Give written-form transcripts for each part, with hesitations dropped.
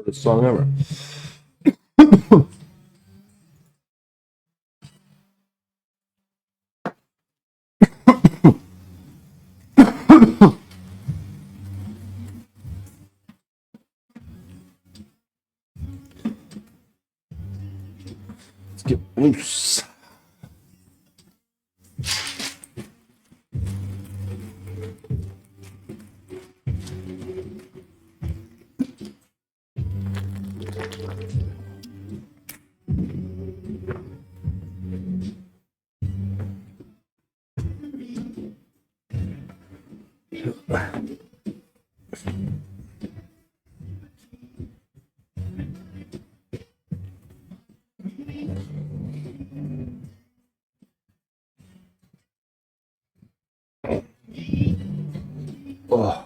the song ever. Let's get loose. Oh.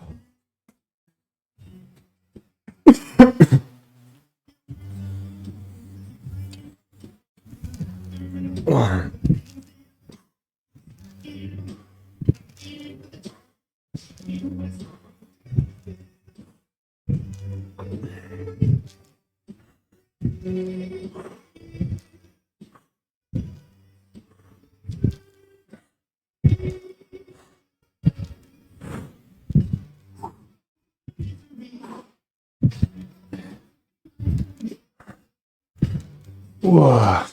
Whoa.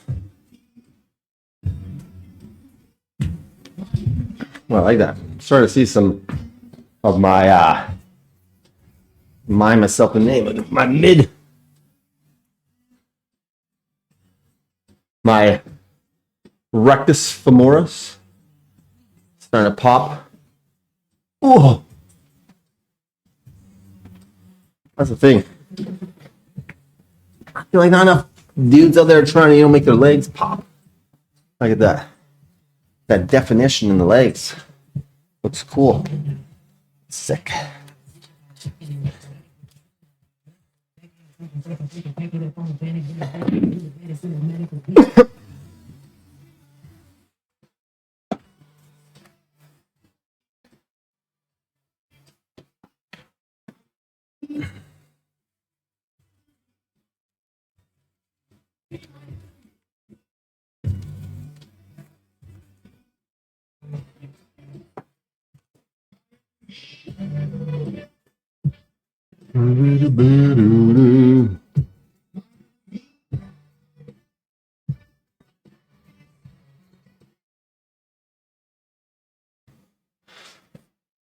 Well, I like that. I'm starting to see some of my myself the name, my rectus femoris starting to pop. Oh, that's the thing. I feel like not enough dudes out there trying to, make their legs pop. Look at that. That definition in the legs. Looks cool. Sick.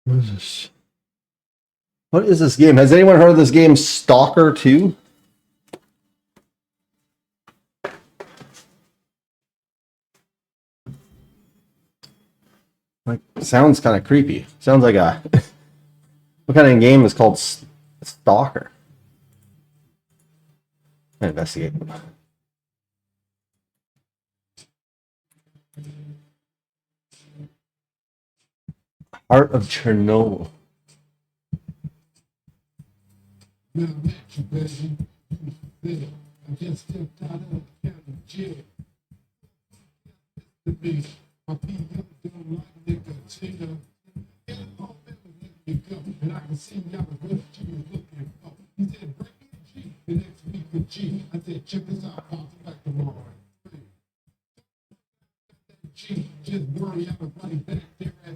What is this? What is this game? Has anyone heard of this game, Stalker 2? Like, sounds kind of creepy. Sounds like a... What kind of game is called Stalker? I investigate. Heart of Chernobyl.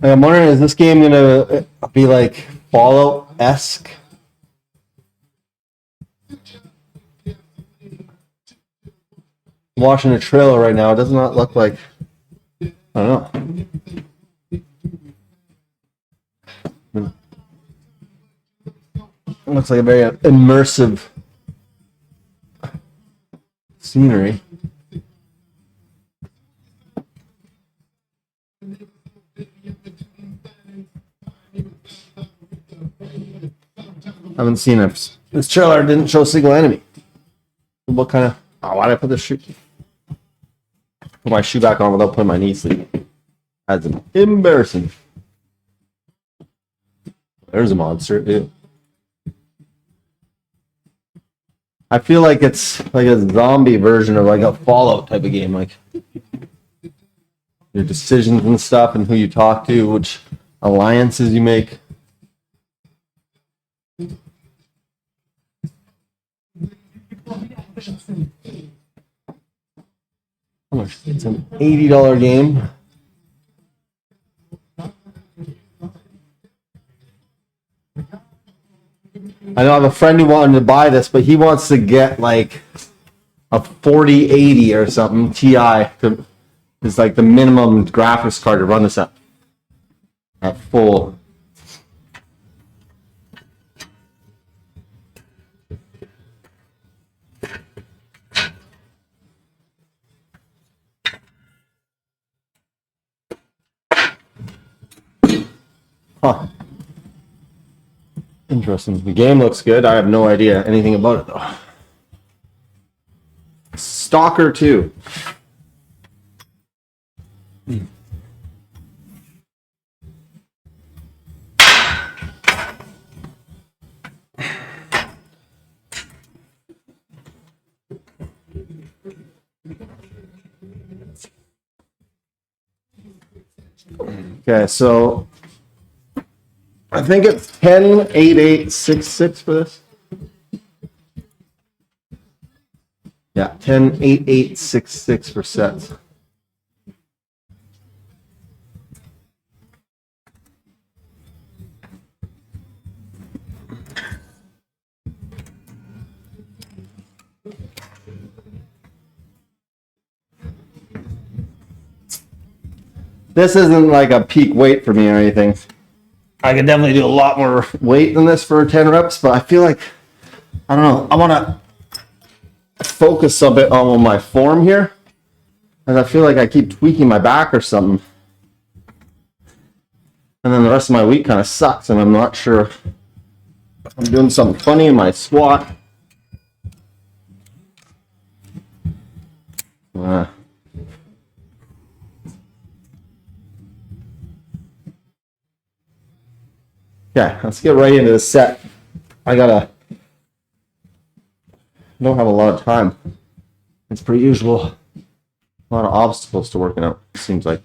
I'm wondering, is this game gonna be like Fallout-esque? Watching a trailer right now, it does not look like, I don't know. It looks like a very immersive scenery. I haven't seen it. This trailer didn't show a single enemy. What kind of... Oh, why did I put this shoe... Put my shoe back on without putting my knee sleeve. That's embarrassing. There's a monster. Ew. I feel like it's like a zombie version of like a Fallout type of game. Like your decisions and stuff and who you talk to, which alliances you make. How much? It's an $80 game. I know I have a friend who wanted to buy this, but he wants to get like a 4080 or something Ti. It's like the minimum graphics card to run this at full. Huh. Interesting. The game looks good. I have no idea anything about it though. Stalker 2. Okay, so I think it's 108866 for this. Yeah, 108866 for sets. This isn't like a peak weight for me or anything. I could definitely do a lot more weight than this for 10 reps, but I feel like, I don't know, I want to focus a bit on my form here. And I feel like I keep tweaking my back or something. And then the rest of my week kind of sucks, and I'm not sure if I'm doing something funny in my squat. Okay, let's get right into the set. I don't have a lot of time. It's pretty usual. A lot of obstacles to working out, it seems like.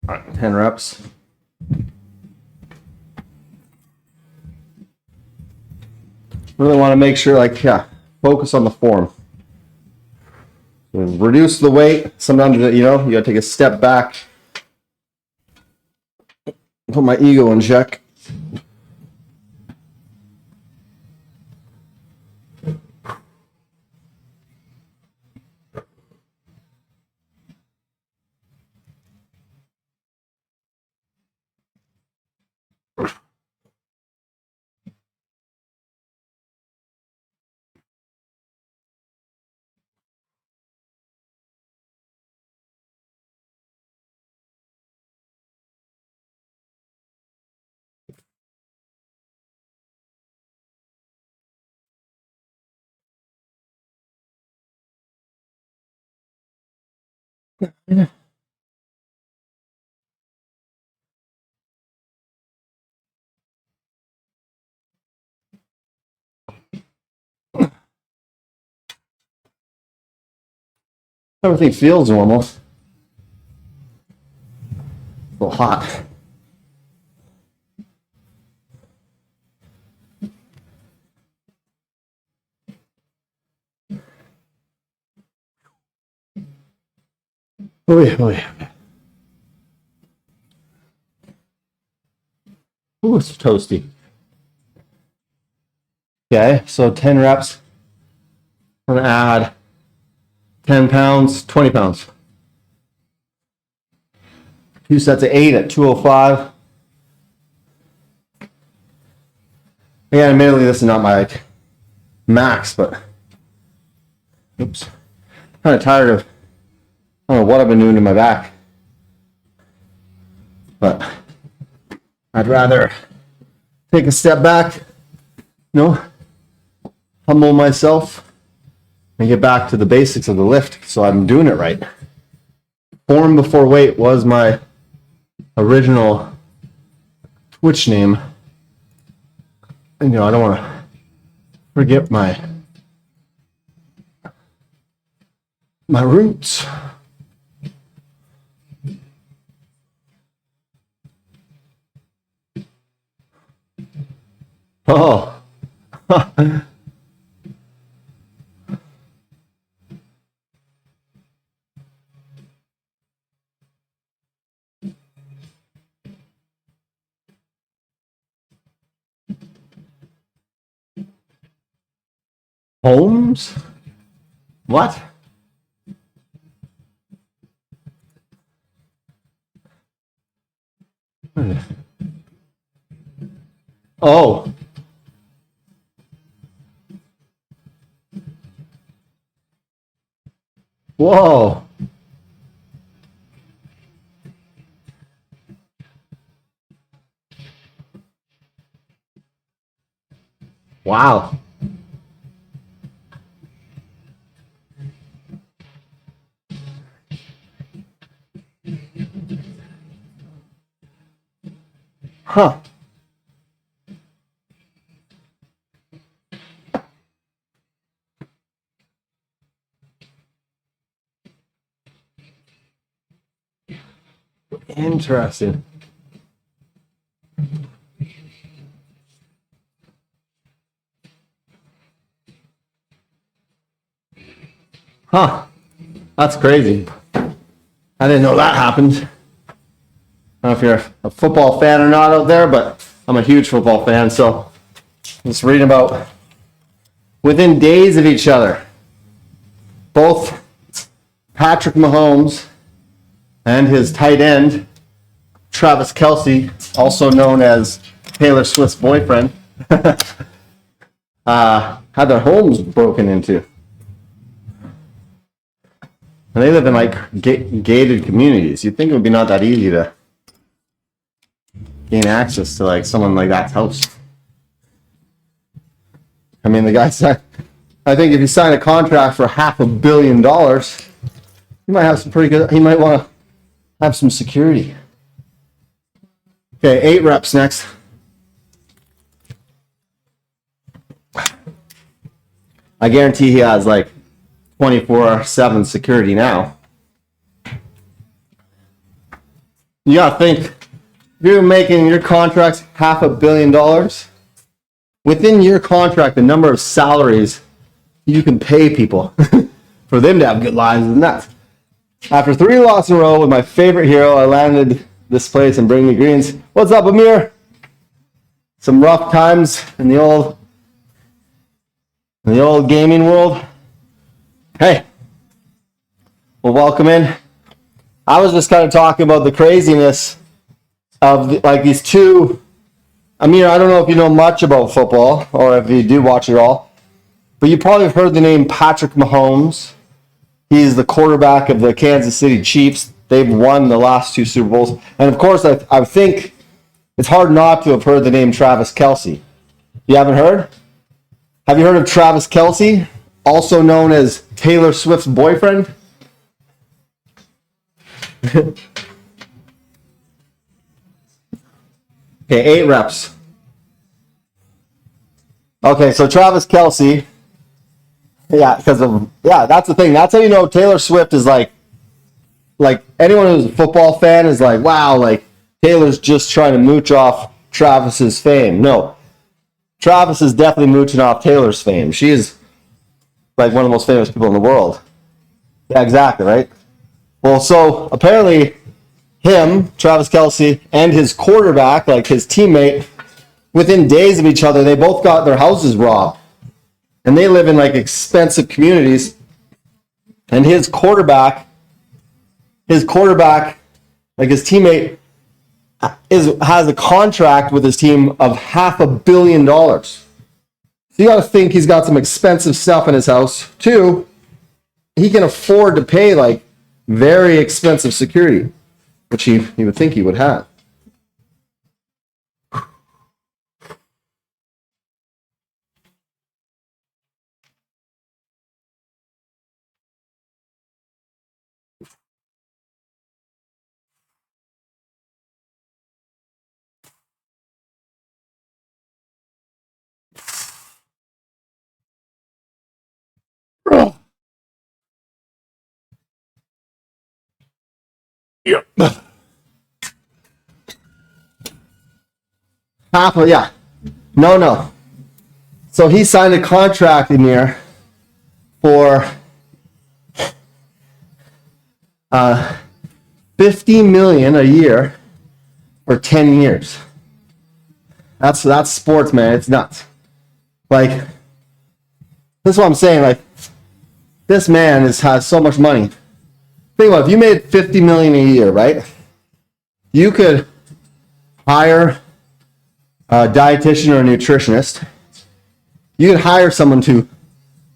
All right, 10 reps. Really want to make sure, like, focus on the form. Reduce the weight. Sometimes, you got to take a step back. Put my ego in check. Yeah. Everything feels normal. A little hot. Oh yeah, oh yeah. Ooh, it's toasty. Okay, so 10 reps. I'm gonna add 10 pounds, 20 pounds. 2 sets of 8 at 205. Again, admittedly, this is not my max, but oops. Kind of tired of, I don't know what I've been doing to my back. But I'd rather take a step back, humble myself, and get back to the basics of the lift so I'm doing it right. Form before weight was my original Twitch name. And I don't want to forget my roots. Oh. Holmes? What? Oh. Whoa. Wow. Huh. Interesting. Huh. That's crazy. I didn't know that happened. I don't know if you're a football fan or not out there, but I'm a huge football fan, so I'm just reading about within days of each other, both Patrick Mahomes and his tight end, Travis Kelce, also known as Taylor Swift's boyfriend, had their homes broken into. And they live in like gated communities. You'd think it would be not that easy to gain access to like someone like that's house. I mean, the guy said, I think if you sign a contract for $500 million, you might have some pretty good, he might want to have some security. Okay, 8 reps next. I guarantee he has like 24/7 security now. You gotta think, if you're making your contracts $500 million, within your contract, the number of salaries you can pay people for them to have good lives is nuts. After 3 losses in a row with my favorite hero, I landed this place and bring me greens. What's up, Amir? Some rough times in the old gaming world. Hey, well, welcome in. I was just kind of talking about the craziness of like these two. Amir, I don't know if you know much about football or if you do watch it all, but you probably have heard the name Patrick Mahomes. He's the quarterback of the Kansas City Chiefs. They've won the last 2 Super Bowls. And of course, I think it's hard not to have heard the name Travis Kelce. You haven't heard? Have you heard of Travis Kelce, also known as Taylor Swift's boyfriend? Okay, 8 reps. Okay, so Travis Kelce, that's the thing. That's how you know Taylor Swift is like anyone who's a football fan is like, wow, like Taylor's just trying to mooch off Travis's fame. No, Travis is definitely mooching off Taylor's fame. She is like one of the most famous people in the world. Yeah, exactly, right? Well, so apparently him, Travis Kelce, and his quarterback, like his teammate, within days of each other, they both got their houses robbed. And they live in like expensive communities. And his quarterback, like his teammate, has a contract with his team of $500 million. So you got to think he's got some expensive stuff in his house. 2, he can afford to pay like very expensive security, which he would think he would have. Yep. Half of, yeah. No. So he signed a contract in here for $50 million a year for 10 years. That's sports, man. It's nuts. Like, this is what I'm saying. Like, this man has so much money. Think about it, if you made $50 million a year, right? You could hire a dietitian or a nutritionist. You could hire someone to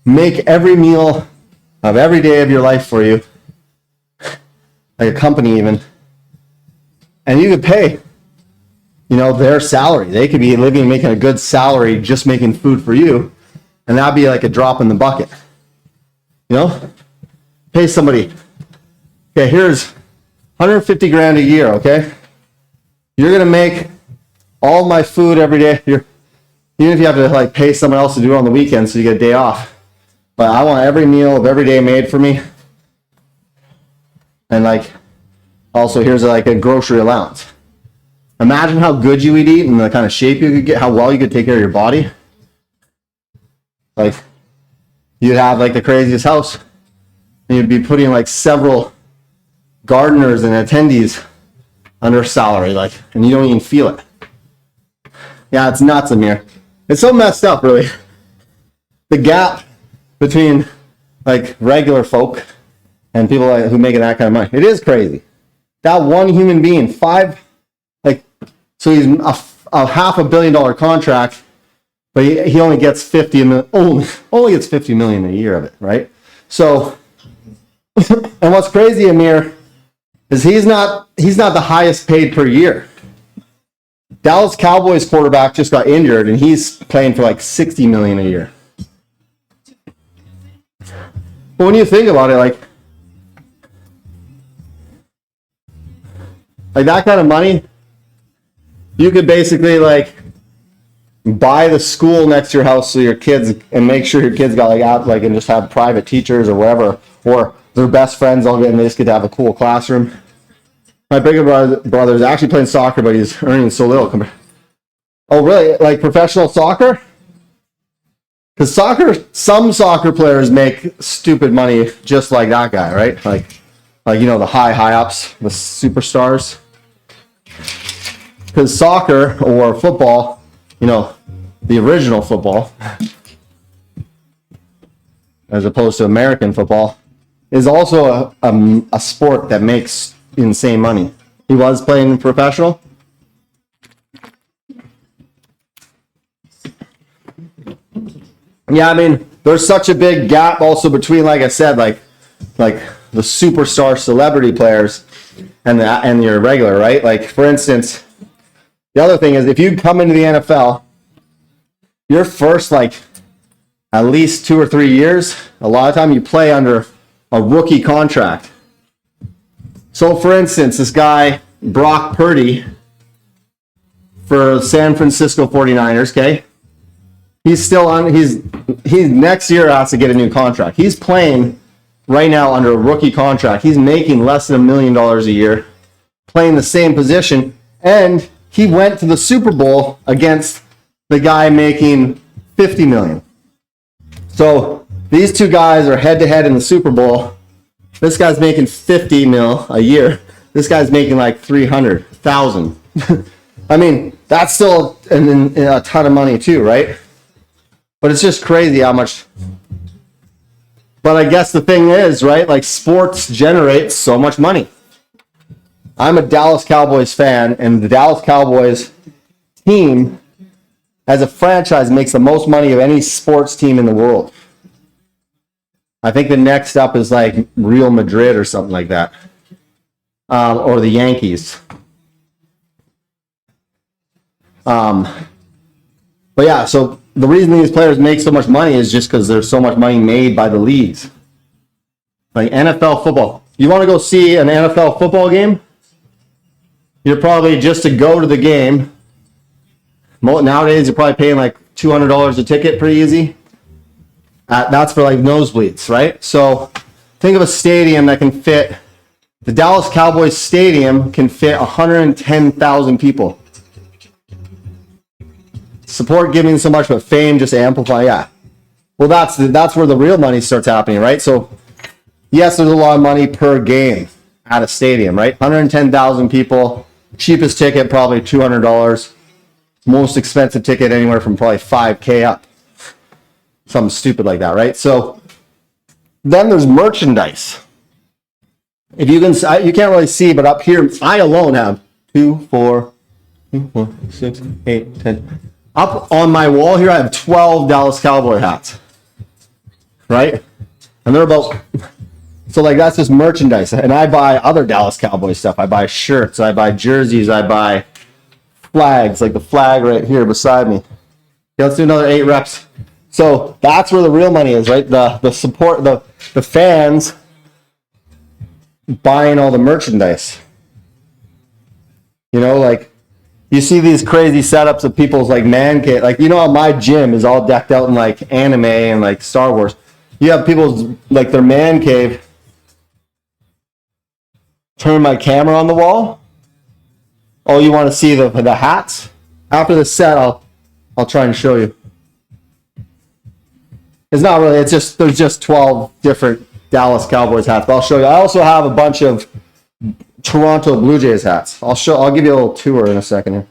make every meal of every day of your life for you, like a company even, and you could pay, their salary. They could be living, making a good salary, just making food for you, and that'd be like a drop in the bucket. Pay somebody. Okay, here's 150 grand a year. Okay, you're gonna make all my food every day. Even if you have to like pay someone else to do it on the weekend, so you get a day off. But I want every meal of every day made for me. And like, also here's like a grocery allowance. Imagine how good you would eat and the kind of shape you could get, how well you could take care of your body. Like, you'd have like the craziest house. And you'd be putting like several gardeners and attendees under salary, like, and you don't even feel it. Yeah, it's nuts, Amir. It's so messed up, really. The gap between like regular folk and people like, who make that kind of money. It is crazy. That one human being, so he's a $500 million contract, but he only gets 50 million, only gets 50 million a year of it, right? So, and what's crazy, Amir, is he's not the highest paid per year. Dallas Cowboys quarterback just got injured, and he's playing for like 60 million a year. But when you think about it, like that kind of money, you could basically like buy the school next to your house so your kids, and make sure your kids got and just have private teachers or whatever, or their best friends all get, and they just get to have a cool classroom. My bigger brother is actually playing soccer, but he's earning so little. Oh, really? Like professional soccer? Because some soccer players make stupid money just like that guy, right? Like the high ups, the superstars. Because soccer or football, the original football, as opposed to American football, is also a sport that makes insane money. He was playing professional. Yeah, I mean, there's such a big gap also between, like I said, like the superstar celebrity players and your regular, right? Like, for instance, the other thing is, if you come into the NFL, your first at least 2 or 3 years, a lot of time you play under a rookie contract. So, for instance, this guy Brock Purdy for San Francisco 49ers, okay? He's still on. He's next year has to get a new contract. He's playing right now under a rookie contract. He's making less than $1 million a year, playing the same position, and he went to the Super Bowl against the guy making $50 million. So these two guys are head to head in the Super Bowl. This guy's making $50 million a year. This guy's making like $300,000. I mean, that's still a ton of money too, right? But it's just crazy how much. But I guess the thing is, right, like sports generates so much money. I'm a Dallas Cowboys fan, and the Dallas Cowboys team as a franchise makes the most money of any sports team in the world. I think the next up is like Real Madrid or something like that. Or the Yankees. But yeah, so the reason these players make so much money is just because there's so much money made by the leagues. Like NFL football. You want to go see an NFL football game? You're probably, just to go to the game, nowadays you're probably paying like $200 a ticket pretty easy. That's for like nosebleeds, right? So think of a stadium that can fit The Dallas Cowboys stadium can fit 110,000 people. Support giving so much, but fame just amplify. Yeah. Well, that's where the real money starts happening, right? So, yes, there's a lot of money per game at a stadium, right? 110,000 people. Cheapest ticket, probably $200. Most expensive ticket, anywhere from probably $5K up. Something stupid like that, right? So, then there's merchandise. If you can, you can't really see, but up here, I alone have 2, 4, 6, 8, 10. Up on my wall here, I have 12 Dallas Cowboy hats, right? And they're about, so like that's just merchandise. And I buy other Dallas Cowboy stuff. I buy shirts, I buy jerseys, I buy flags, like the flag right here beside me. Okay, let's do another 8 reps. So that's where the real money is, right? The support, the fans buying all the merchandise. You know, like you see these crazy setups of people's like man cave. Like, you know how my gym is all decked out in like anime and like Star Wars. You have people's like their man cave. Turn my camera on the wall. Oh, you want to see the hats? After the set, I'll try and show you. It's not really, it's just, there's just 12 different Dallas Cowboys hats. But I'll show you. I also have a bunch of Toronto Blue Jays hats. I'll give you a little tour in a second here.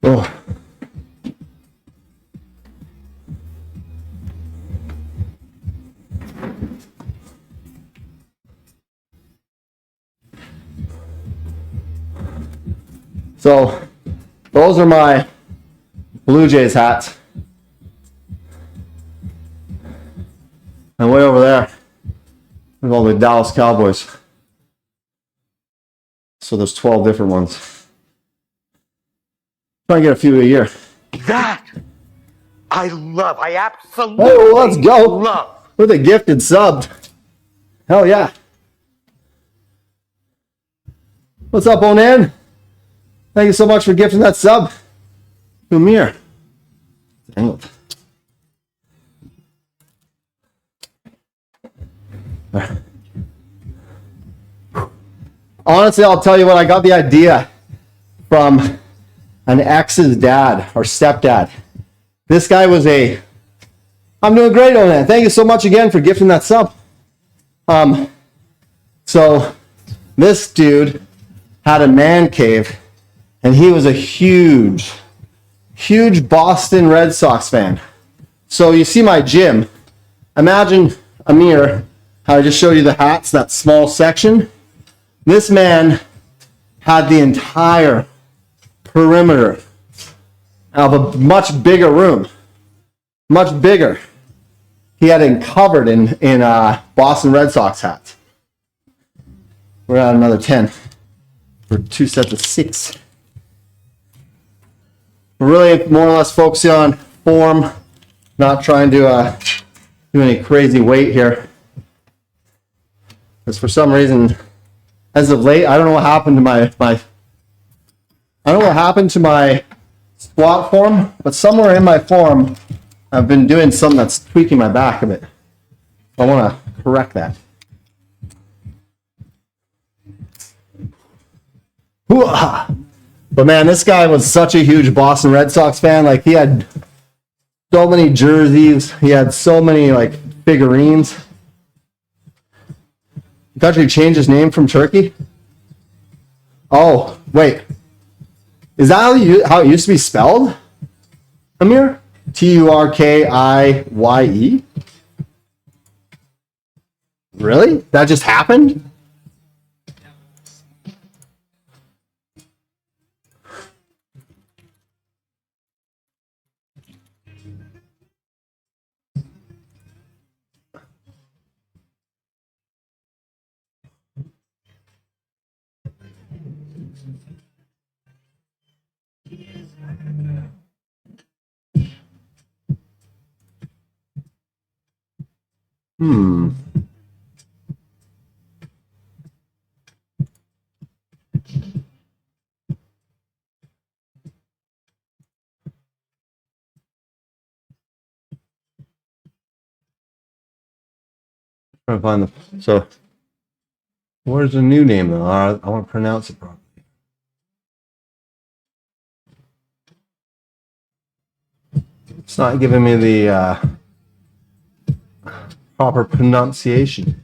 Oh. So those are my Blue Jays hats. And way over there, there's all the Dallas Cowboys. So there's 12 different ones. Try and get a few a year. That I love. I absolutely oh, let's go. love. With a gifted subbed. Hell yeah. What's up, Onan? Thank you so much for gifting that sub to Amir. Dang it. Honestly, I'll tell you what, I got the idea from an ex's dad or stepdad. This guy was I'm doing great on that. Thank you so much again for gifting that sub. So this dude had a man cave and he was a huge Boston Red Sox fan. So you see my gym. Imagine, Amir, how I just showed you the hats, that small section. This man had the entire perimeter of a much bigger room. Much bigger. He had it covered in Boston Red Sox hats. We're at another 10 for 2 sets of 6. We're really more or less focusing on form, not trying to do any crazy weight here. Because for some reason, as of late, I don't know what happened to my squat form, but somewhere in my form, I've been doing something that's tweaking my back a bit. I want to correct that. But man, this guy was such a huge Boston Red Sox fan. Like, he had so many jerseys. He had so many like figurines. The country changed his name from Turkey? Oh, wait. Is that how it used to be spelled, Amir? Turkiye? Really? That just happened? Hmm. Trying to find the so. Where's the new name though? I want to pronounce it properly. It's not giving me the proper pronunciation.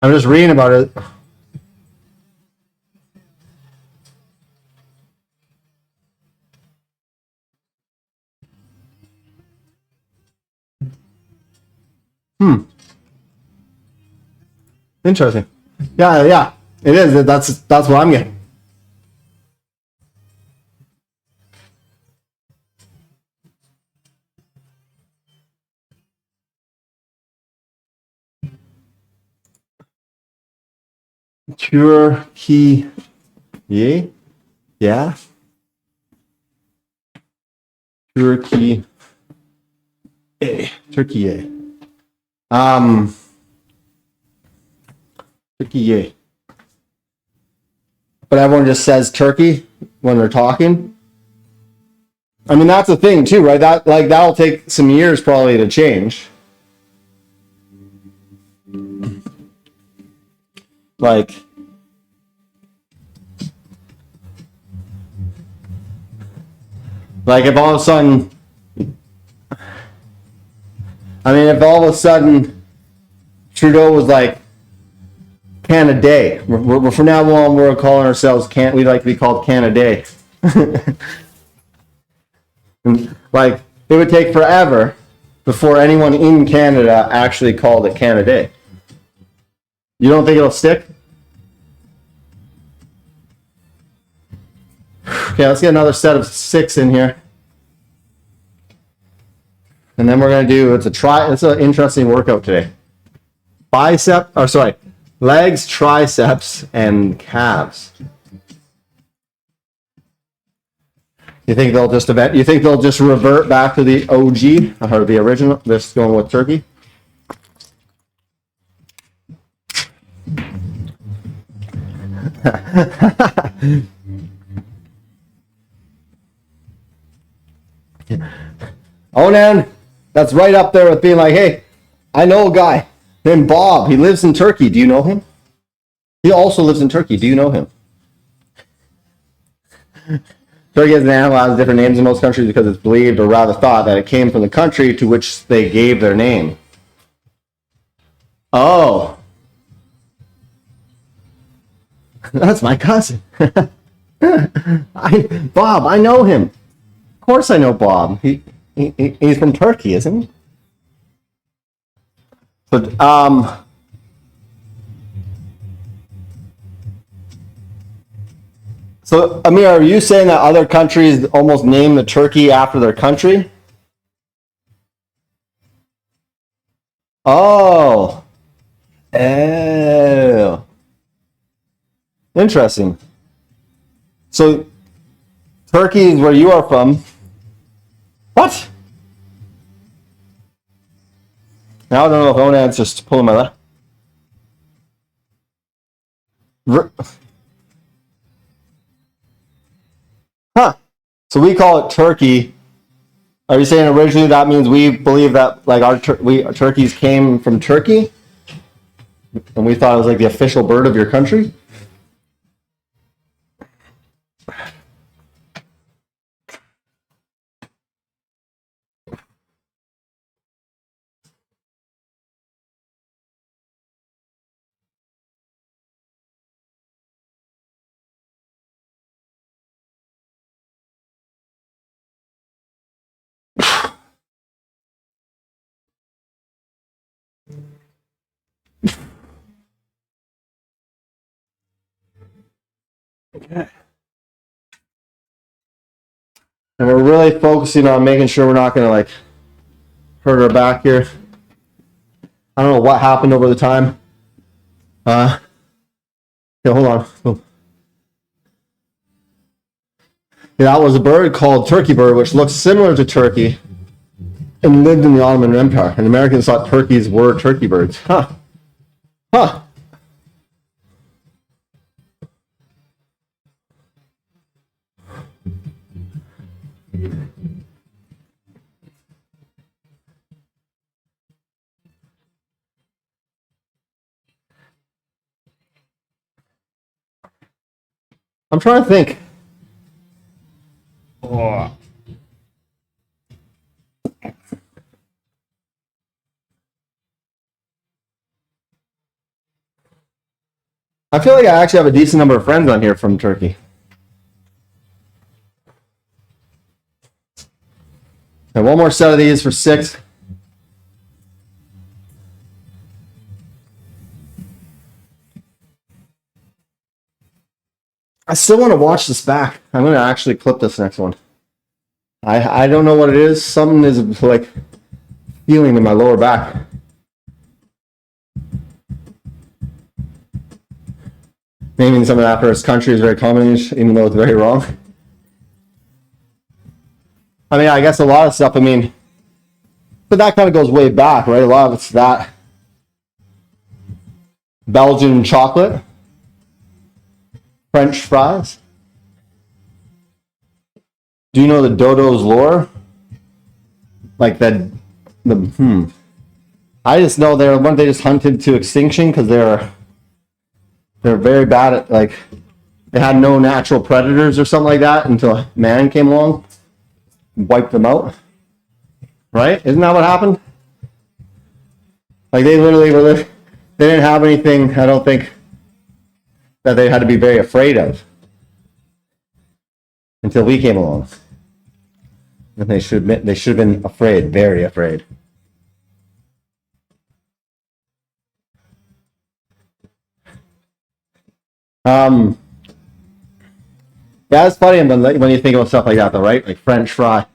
I'm just reading about it. Interesting. Yeah. It is. That's what I'm getting. Turkey. Yeah. Turkey. Turkey. Turkey. But everyone just says Turkey when they're talking. I mean, that's the thing too, right? That'll take some years probably to change. Like if all of a sudden, if all of a sudden Trudeau was like Canada, we're from now on we're calling ourselves we'd like to be called Canada. Like it would take forever before anyone in Canada actually called it Canada. You don't think it'll stick? Okay, let's get another set of 6 in here. And then we're going to do, it's an interesting workout today. Legs, triceps, and calves. You think they'll just revert back to the OG or the original? Just going with turkey? Onan, that's right up there with being like, hey, I know a guy named Bob. He lives in Turkey. Do you know him? He also lives in Turkey. Do you know him? Turkey as an animal has different names in most countries because it's believed, or rather thought, that it came from the country to which they gave their name. Oh. That's my cousin. Bob, I know him. Of course I know Bob. He's from Turkey, isn't he? But so Amir, are you saying that other countries almost name the turkey after their country? Oh. Interesting. So Turkey is where you are from. What? Now I don't know if Onad's just pulling my leg. Huh. So we call it Turkey. Are you saying originally that means we believe that like our turkeys came from Turkey? And we thought it was like the official bird of your country? Okay. And we're really focusing on making sure we're not going to like hurt our back here. I don't know what happened over the time. Hold on. Oh. That was a bird called turkey bird, which looks similar to turkey and lived in the Ottoman Empire. And Americans thought turkeys were turkey birds. Huh. Huh. I'm trying to think. Oh. I feel like I actually have a decent number of friends on here from Turkey. And one more set of these for 6. I still want to watch this back. I'm going to actually clip this next one. I don't know what it is. Something is like feeling in my lower back. Naming some of that first country is very common, even though it's very wrong. I mean, I guess a lot of stuff, I mean, but that kind of goes way back, right? A lot of it's that. Belgian chocolate. French fries. Do you know the dodo's lore? Like that, I just know weren't they just hunted to extinction because they're very bad at, like, they had no natural predators or something like that until man came along and wiped them out. Right? Isn't that what happened? Like, they literally were, they didn't have anything, I don't think, that they had to be very afraid of until we came along. And they should have been afraid, very afraid. Yeah, it's funny when you think about stuff like that, though, right? Like French fry.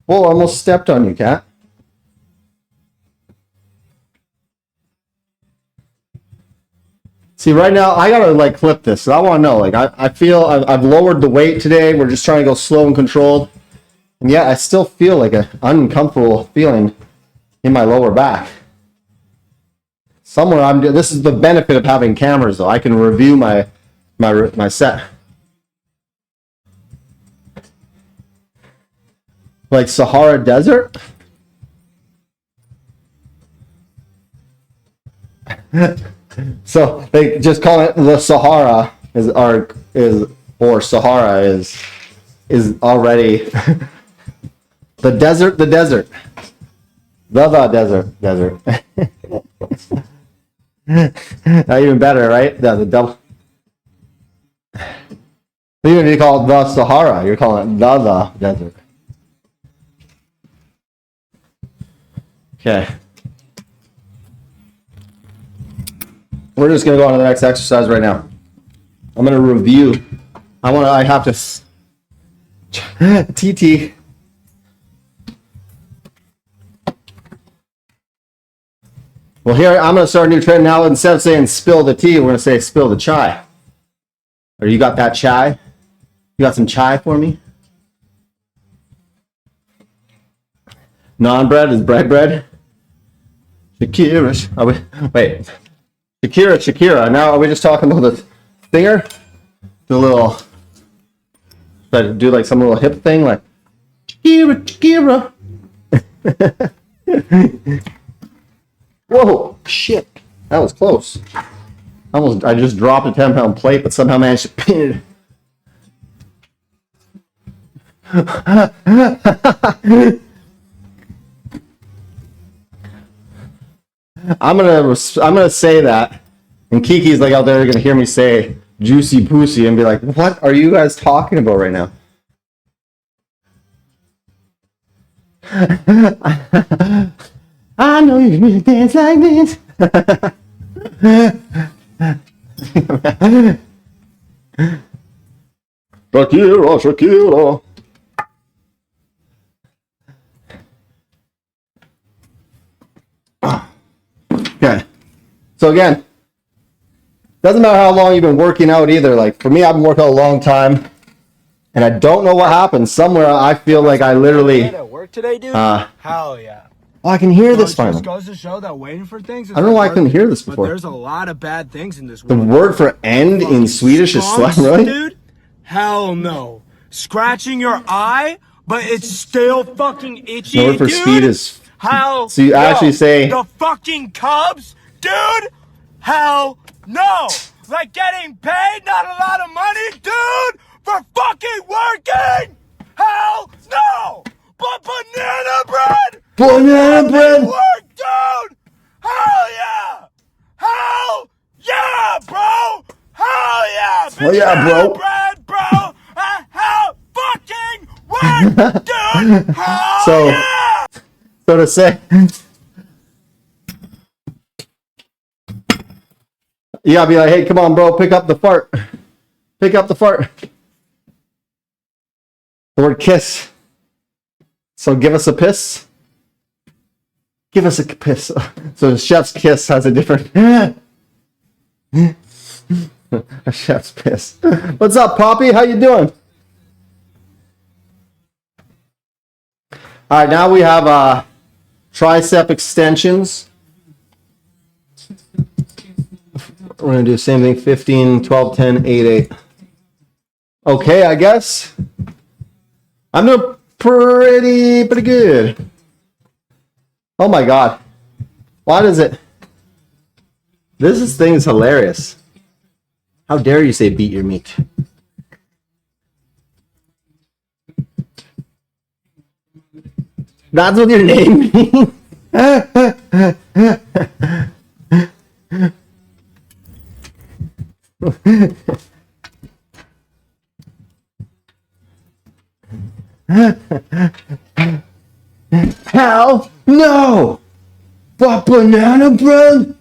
Whoa, almost stepped on you, cat. See, right now, I gotta, like, clip this. So I want to know, like, I feel I've lowered the weight today. We're just trying to go slow and controlled. And yet, I still feel like an uncomfortable feeling in my lower back. Somewhere this is the benefit of having cameras, though. I can review my set. Like Sahara Desert? So they just call it the Sahara or Sahara is already the desert. The desert. Not even better, right? The double. You need to call it the Sahara. You're calling it the desert. Okay. We're just gonna go on to the next exercise right now. I'm gonna review. I have to TT. Well, here I'm gonna start a new trend now. Instead of saying spill the tea, we're gonna say spill the chai. Or you got that chai? You got some chai for me? Non-bread is bread. Shakira. Wait. Shakira. Now are we just talking about the singer? The little, should I do like some little hip thing like Shakira. Whoa, shit. That was close. I just dropped a 10-pound plate, but somehow managed to pin it. I'm gonna say that, and Kiki's like out there gonna hear me say juicy pussy and be like, what are you guys talking about right now? I know you can dance like this. Shakira. Okay. So again, Doesn't matter how long you've been working out either. Like for me, I've been working out a long time, and I don't know what happened. Somewhere I feel like I literally. At work today, dude. Hell yeah. Oh, I can hear this finally. It just goes to show that waiting for things. I don't know why I couldn't hear this before. But there's a lot of bad things in this The world. word for end in Swedish is slut, really? Dude? Hell no. Scratching your eye, but it's still fucking itchy. The word for dude. speed is. Hell. So you actually say the fucking Cubs, dude. Hell no. Like getting paid, not a lot of money, dude, for fucking working. Hell no. But banana bread. Banana bread. Work, dude. Hell yeah. Hell yeah, bro. Hell yeah. Hell yeah, bro. Bread, bro. Hell fucking work, dude. Hell So, yeah. So to say, you gotta be like, hey, come on, bro, pick up the fart. Pick up the fart. The word kiss. So give us a piss. Give us a piss. So the chef's kiss has a different. A chef's piss. What's up, Poppy? How you doing? All right, now we have tricep extensions. We're going to do the same thing, 15, 12, 10, 8, 8. Okay, I guess. I'm doing pretty good. Oh my God. Why does it? This thing is hilarious. How dare you say beat your meat? That's what your name means. Hell no! But banana bread?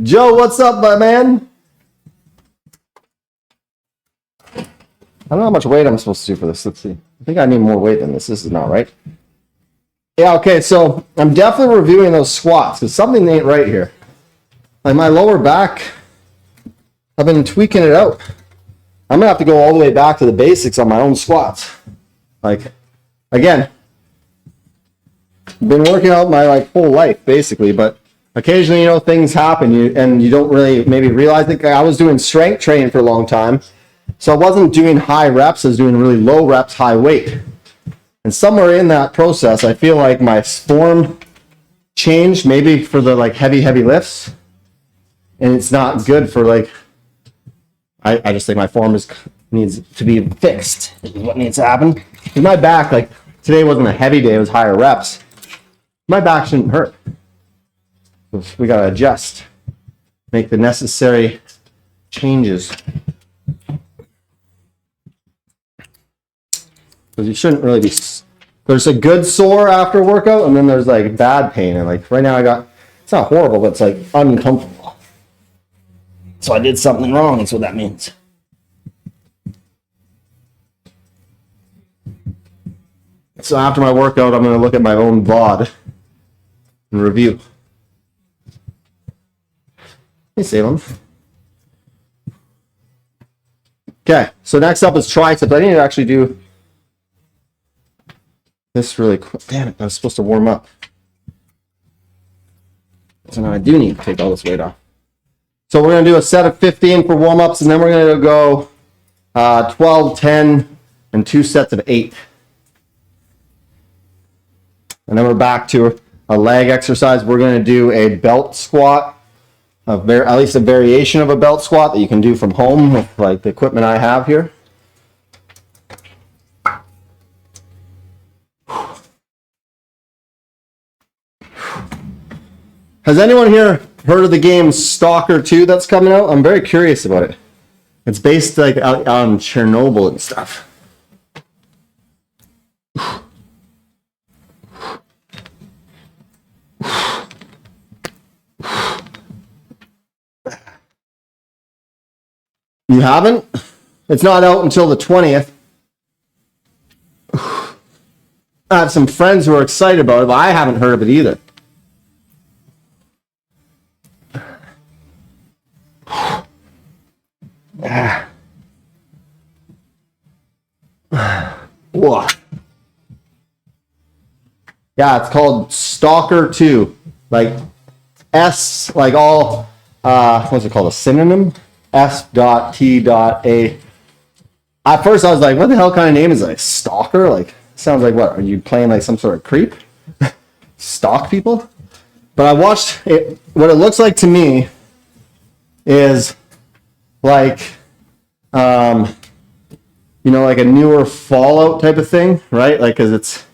Joe, what's up, my man? I don't know how much weight I'm supposed to do for this. Let's see. I think I need more weight than this. This is not right. Yeah, okay, so I'm definitely reviewing those squats because something ain't right here. Like my lower back, I've been tweaking it out. I'm gonna have to go all the way back to the basics on my own squats. Like, again, been working out my whole life basically, but occasionally, things happen and you don't really maybe realize it. I was doing strength training for a long time, so I wasn't doing high reps. I was doing really low reps, high weight. And somewhere in that process, I feel like my form changed maybe for the heavy lifts, and it's not good for I just think my form needs to be fixed. Is what needs to happen. In my back, today wasn't a heavy day; it was higher reps. My back shouldn't hurt. We gotta adjust, make the necessary changes. Because you shouldn't really be. There's a good sore after a workout, and then there's bad pain. And right now it's not horrible, but it's uncomfortable. So I did something wrong. That's what that means. So after my workout, I'm gonna look at my own VOD and review. Hey, Salem. Okay, so next up is triceps. I need to actually do this really quick. Damn it, I was supposed to warm up. So now I do need to take all this weight off. So we're going to do a set of 15 for warm-ups, and then we're going to go 12, 10, and 2 sets of 8. And then we're back to a leg exercise. We're going to do a belt squat, at least a variation of a belt squat that you can do from home with the equipment I have here. Has anyone here heard of the game Stalker 2 that's coming out? I'm very curious about it. It's based on Chernobyl and stuff. You haven't? It's not out until the 20th. I have some friends who are excited about it, but I haven't heard of it either. Whoa. Yeah, it's called Stalker 2. Like S, like all, what's it called? A synonym? S.T.A. At first I was like, what the hell kind of name is that? Stalker? Like, sounds like what? Are you playing like some sort of creep? Stalk people? But I watched it. What it looks like to me is like, you know, like a newer Fallout type of thing, right? Like, because it's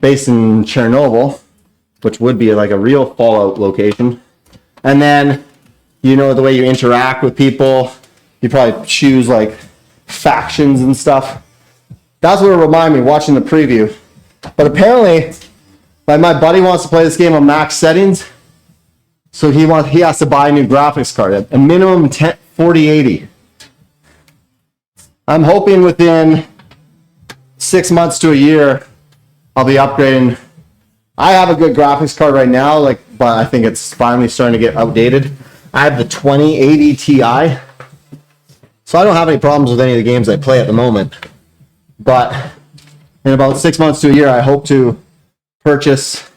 based in Chernobyl, which would be like a real Fallout location. And then, you know, the way you interact with people, you probably choose like factions and stuff. That's what it reminded me watching the preview. But apparently, like my buddy wants to play this game on max settings, so he has to buy a new graphics card at a minimum 4080. I'm hoping within 6 months to a year, I'll be upgrading. I have a good graphics card right now, like, but I think it's finally starting to get outdated. I have the 2080 Ti, so I don't have any problems with any of the games I play at the moment. But in about 6 months to a year, I hope to purchase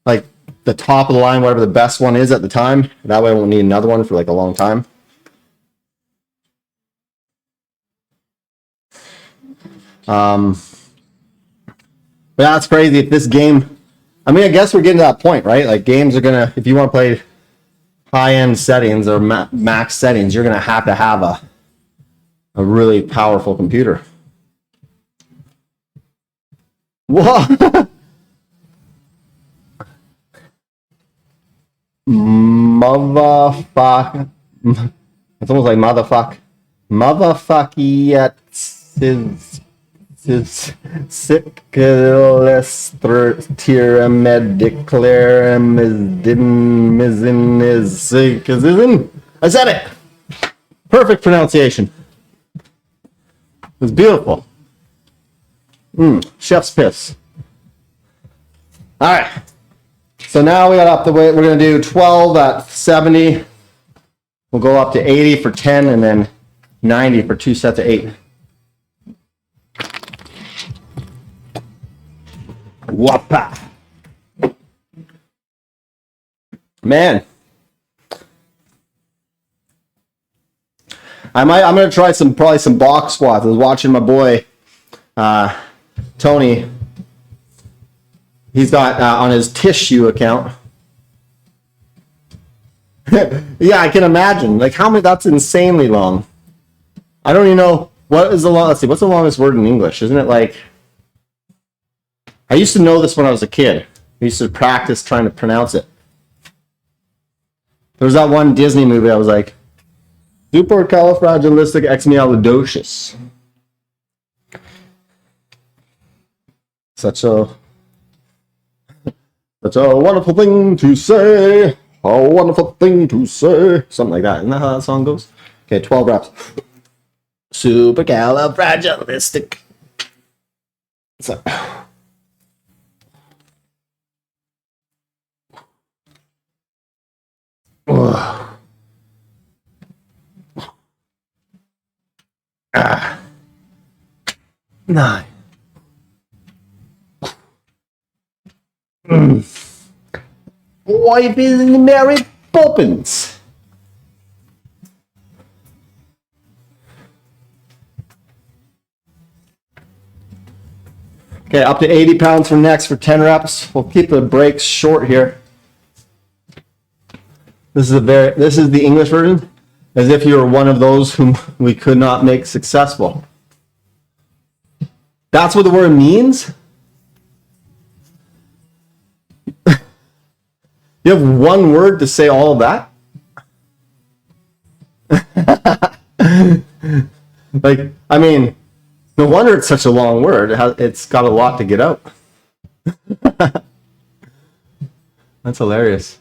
like the top of the line, whatever the best one is at the time. That way I won't need another one for like a long time. But that's crazy. If this game, I mean, I guess we're getting to that point, right? Like games are gonna, if you want to play high-end settings or max settings, you're gonna have to have a really powerful computer. Whoa! Motherfuck. It's almost like motherfuck. Motherfuck yet is sickles tiramediclarum is I said it! Perfect pronunciation. It's beautiful. Chef's piss. Alright. So now we got up the way. We're going to do 12 at 70. We'll go up to 80 for 10 and then 90 for 2 sets of 8. Whoppa. Man. I'm going to try probably some box squats. I was watching my boy Tony. He's got on his tissue account. Yeah, I can imagine. Like how many? That's insanely long. I don't even know what is the long. Let's see. What's the longest word in English? Isn't it like? I used to know this when I was a kid. I used to practice trying to pronounce it. There was that one Disney movie. I was like, supercalifragilisticexpialidocious. Such a wonderful thing to say. A wonderful thing to say. Something like that. Isn't that how that song goes? Okay, 12 reps. Supercalifragilistic. So. Nine. Wife is Mary Poppins. Okay, up to 80 pounds for next for 10 reps. We'll keep the breaks short here. This is the English version, as if you were one of those whom we could not make successful. That's what the word means? You have one word to say all of that? Like, I mean, no wonder it's such a long word. It's got a lot to get out. That's hilarious.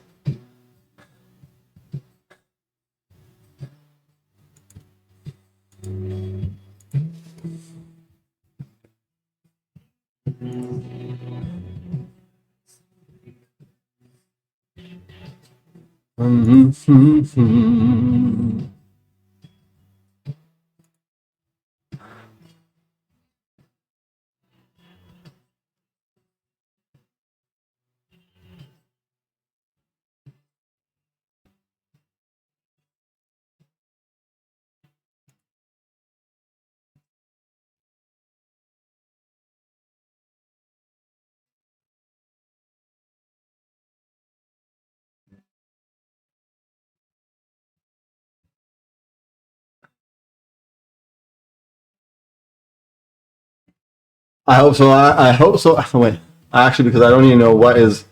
I hope so. I hope so. Wait, actually, because I don't even know what is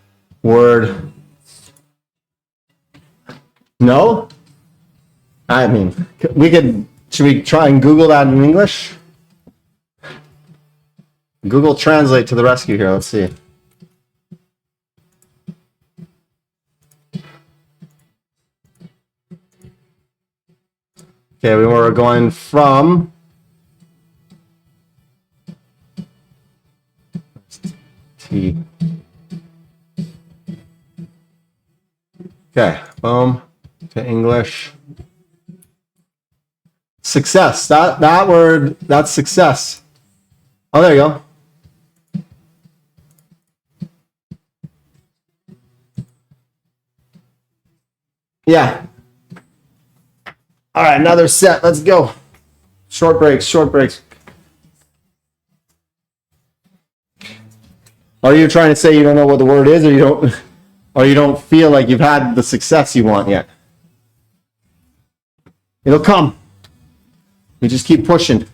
word. No? I mean, should we try and Google that in English? Google Translate to the rescue here. Let's see. Okay, we were going from T. Okay, boom, to English. Success. That word, that's success. Oh, there you go. Yeah. All right, another set. Let's go. Short breaks, short breaks. Are you trying to say you don't know what the word is, or you don't feel like you've had the success you want yet? It'll come. We just keep pushing.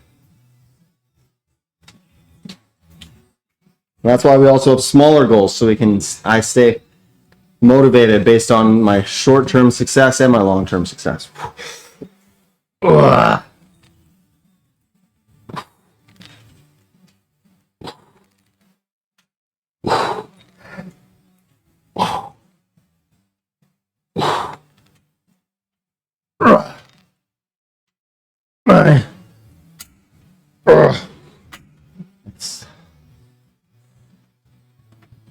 That's why we also have smaller goals, so I stay motivated based on my short-term success and my long-term success. Ugh.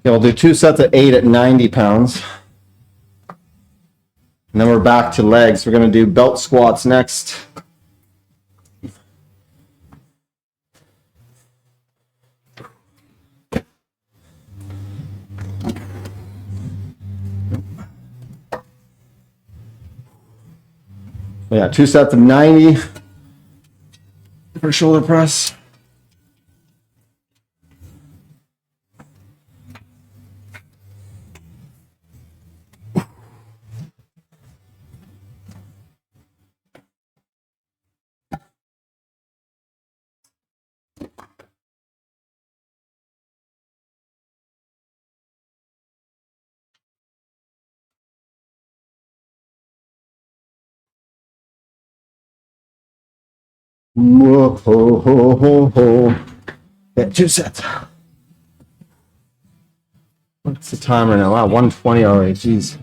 Okay, we'll do 2 sets of 8 at 90 pounds. And then we're back to legs. We're going to do belt squats next. Yeah, 2 sets of 90 for shoulder press. Whoa, ho, ho, ho, ho. Yeah, 2 sets. What's the time right now? Wow, 1:20 already. Jeez.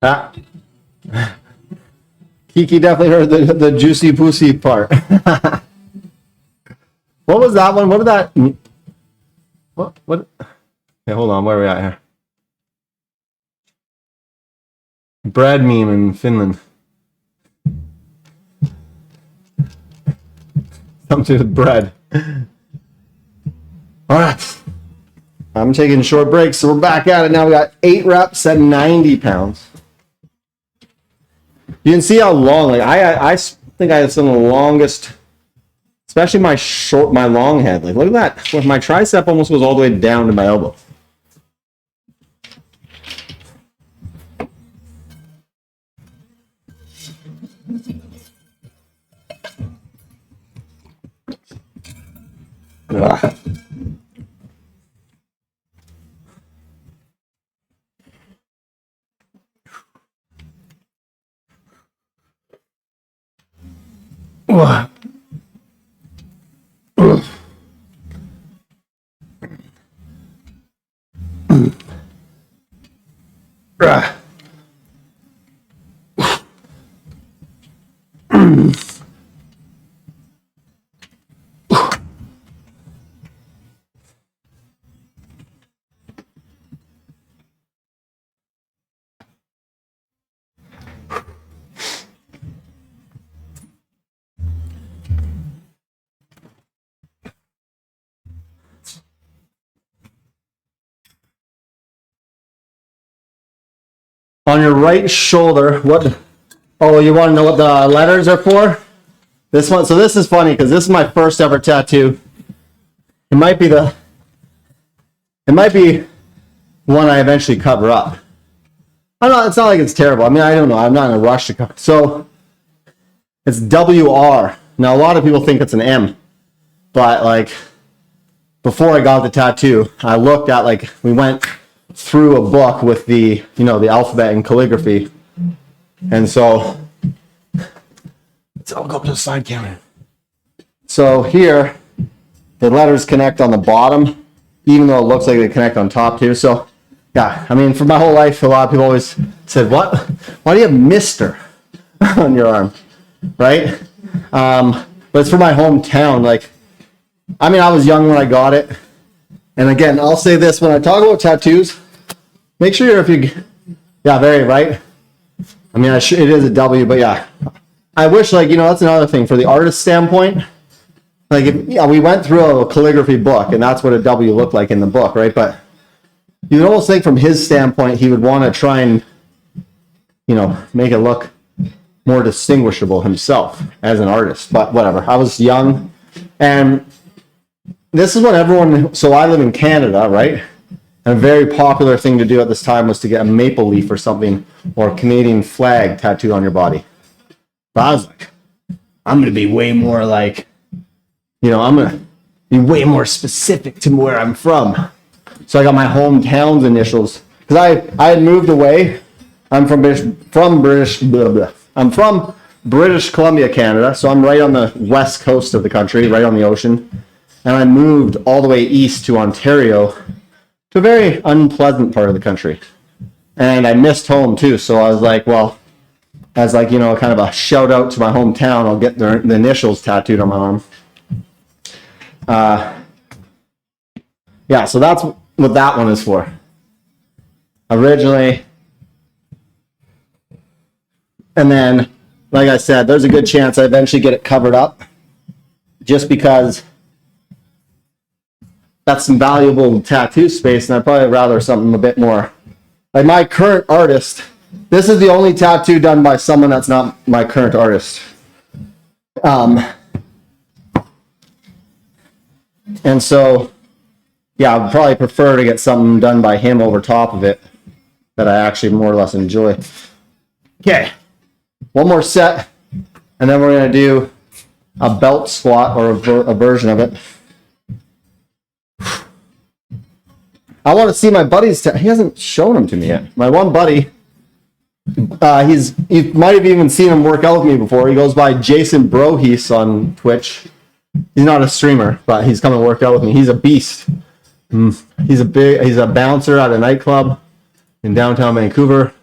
Ah. Kiki definitely heard the juicy pussy part. What was that one? What did that? What? Okay, hold on. Where are we at here? Bread meme in Finland. Something to do with bread. All right. I'm taking short breaks, so we're back at it now. We got 8 reps at 90 pounds. You can see how long. Like I think I have some of the longest. Especially my long head. Like, look at that. My tricep almost goes all the way down to my elbow. Ugh. Ugh. On your right shoulder, what? Oh, you want to know what the letters are for? This one. So this is funny because this is my first ever tattoo. It might be the It might be one I eventually cover up. I don't know, it's not like it's terrible. I mean, I don't know. I'm not in a rush to cover. So it's WR. Now, a lot of people think it's an M, but like before I got the tattoo, I looked at like, we went through a book with the, you know, the alphabet and calligraphy. And so, I'll go up to the side camera. So here, the letters connect on the bottom, even though it looks like they connect on top too. So yeah, I mean, for my whole life, a lot of people always said, what? Why do you have Mr. on your arm? Right? But it's for my hometown. Like, I mean, I was young when I got it. And again, I'll say this, when I talk about tattoos, make sure if you, yeah, very right. I mean, it is a W, but yeah. I wish, like, you know, that's another thing for the artist standpoint. Like, yeah, we went through a calligraphy book, and that's what a W looked like in the book, right? But you would almost think from his standpoint, he would want to try and, you know, make it look more distinguishable himself as an artist. But whatever. I was young, and this is what everyone, so I live in Canada, right? And a very popular thing to do at this time was to get a maple leaf or something, or a Canadian flag tattooed on your body. But I was like, I'm going to be way more like, you know, I'm going to be way more specific to where I'm from. So I got my hometown's initials, because I had moved away. I'm from British Columbia, Canada. So I'm right on the west coast of the country, right on the ocean. And I moved all the way east to Ontario, to a very unpleasant part of the country. And I missed home too. So I was like, well, as like, you know, kind of a shout out to my hometown, I'll get the initials tattooed on my arm. Yeah, so that's what that one is for. Originally. And then, like I said, there's a good chance I eventually get it covered up, just because that's some valuable tattoo space, and I'd probably rather something a bit more. Like my current artist, this is the only tattoo done by someone that's not my current artist. And so, yeah, I'd probably prefer to get something done by him over top of it that I actually more or less enjoy. Okay, one more set, and then we're going to do a belt squat, or a version of it. I want to see my buddy's he hasn't shown them to me yet. My one buddy, you might have even seen him work out with me before. He goes by Jason Brohis on Twitch. He's not a streamer, but he's come and work out with me. He's a beast. He's a bouncer at a nightclub in downtown Vancouver.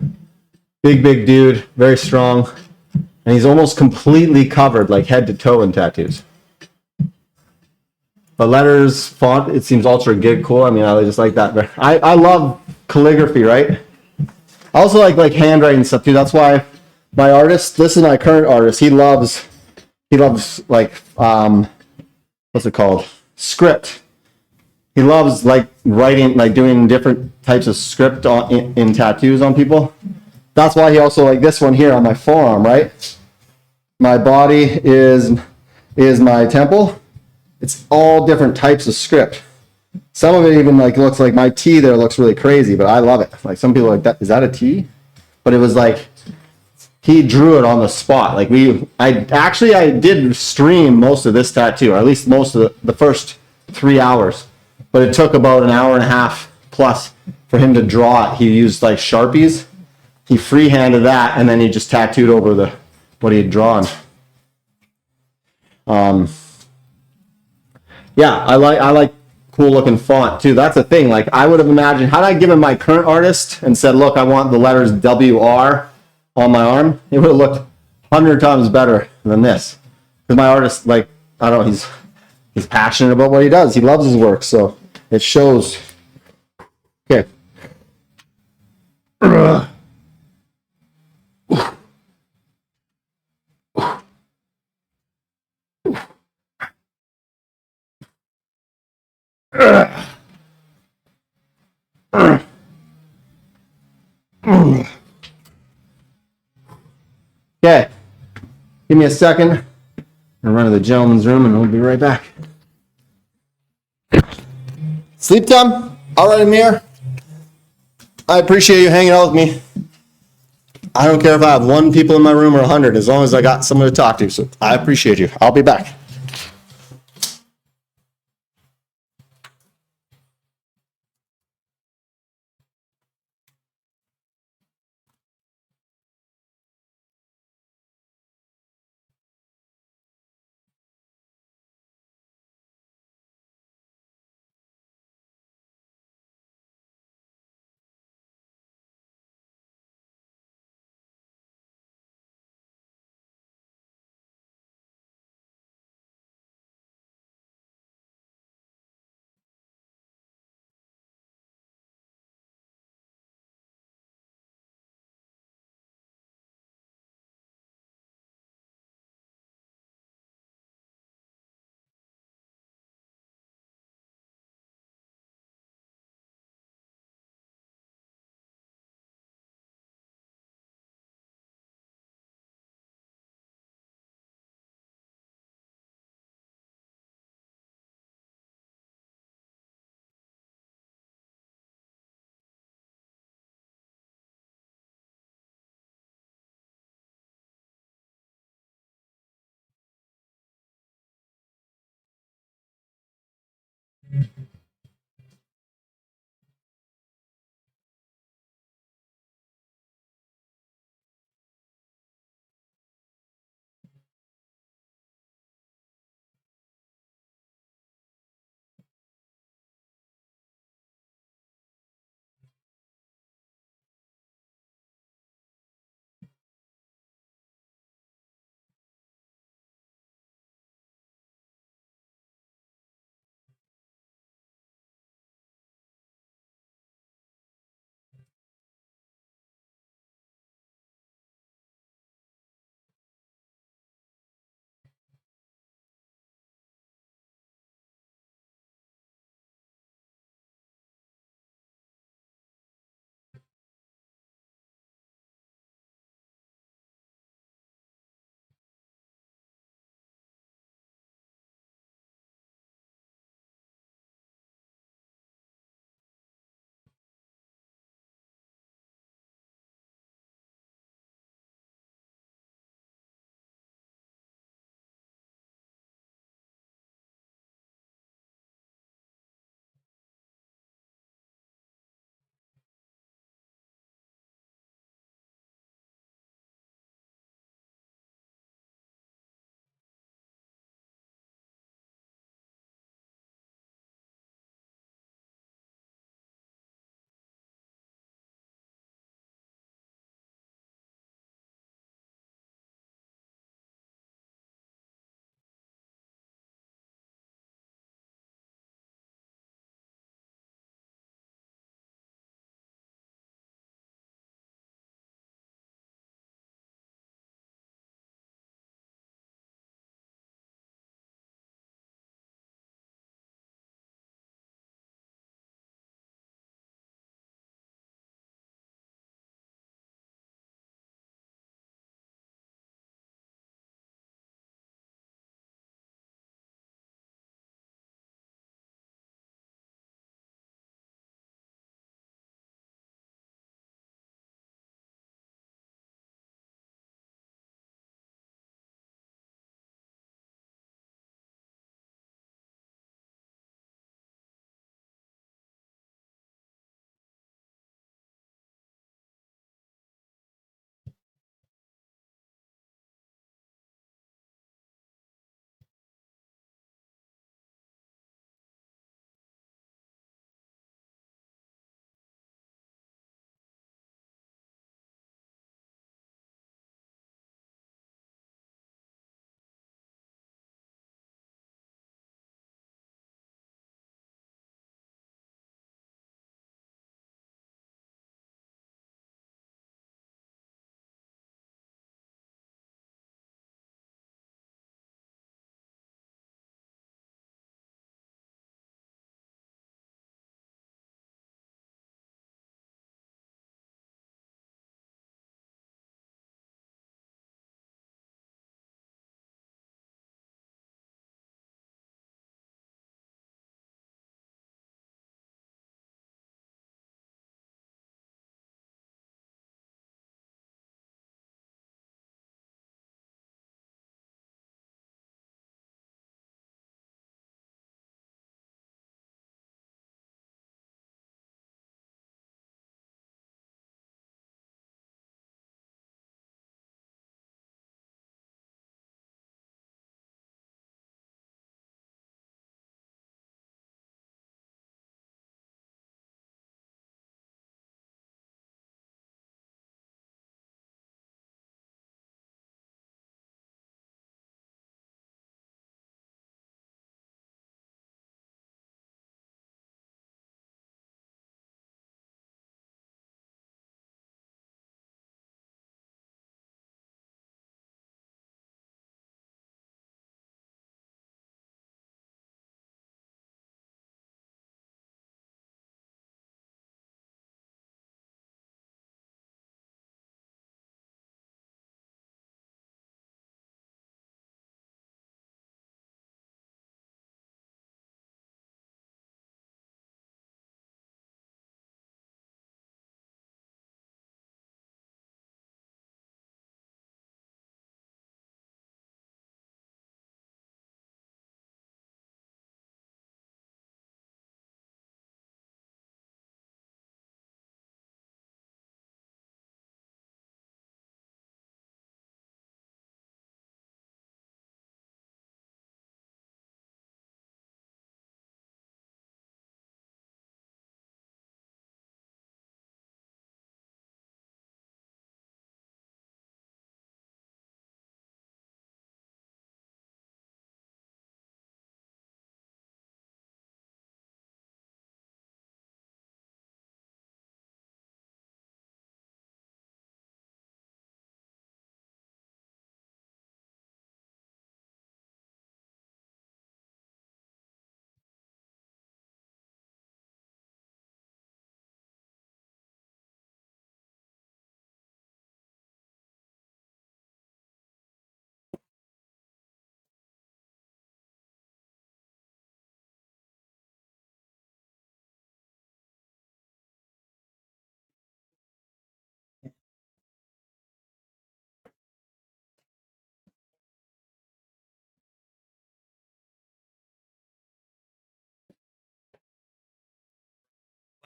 Big dude, very strong. And he's almost completely covered, like head to toe, in tattoos. But letters, font, it seems ultra gig cool. I mean, I just like that. I love calligraphy, right? I also like handwriting stuff too. That's why my artist, this is my current artist, he loves like, what's it called? Script. He loves like writing, like doing different types of script in tattoos on people. That's why he also, like this one here on my forearm, right? My body is my temple. It's all different types of script. Some of it even like looks like my T there looks really crazy, but I love it. Like some people are like, that is that a T? But it was like he drew it on the spot. Like I did stream most of this tattoo, or at least most of the first 3 hours. But it took about an hour and a half plus for him to draw it. He used like Sharpies. He freehanded that, and then he just tattooed over what he had drawn. Yeah, I like cool looking font too. That's the thing. Like I would have imagined, had I given my current artist and said, look, I want the letters WR on my arm, it would have looked 100 times better than this. Because my artist, like, I don't know, he's passionate about what he does. He loves his work, so it shows. Okay. Okay, give me a second. I'll run to the gentleman's room and we'll be right back. Sleep time? All right, Amir. I appreciate you hanging out with me. I don't care if I have 1 people in my room or 100, as long as I got someone to talk to. So I appreciate you. I'll be back.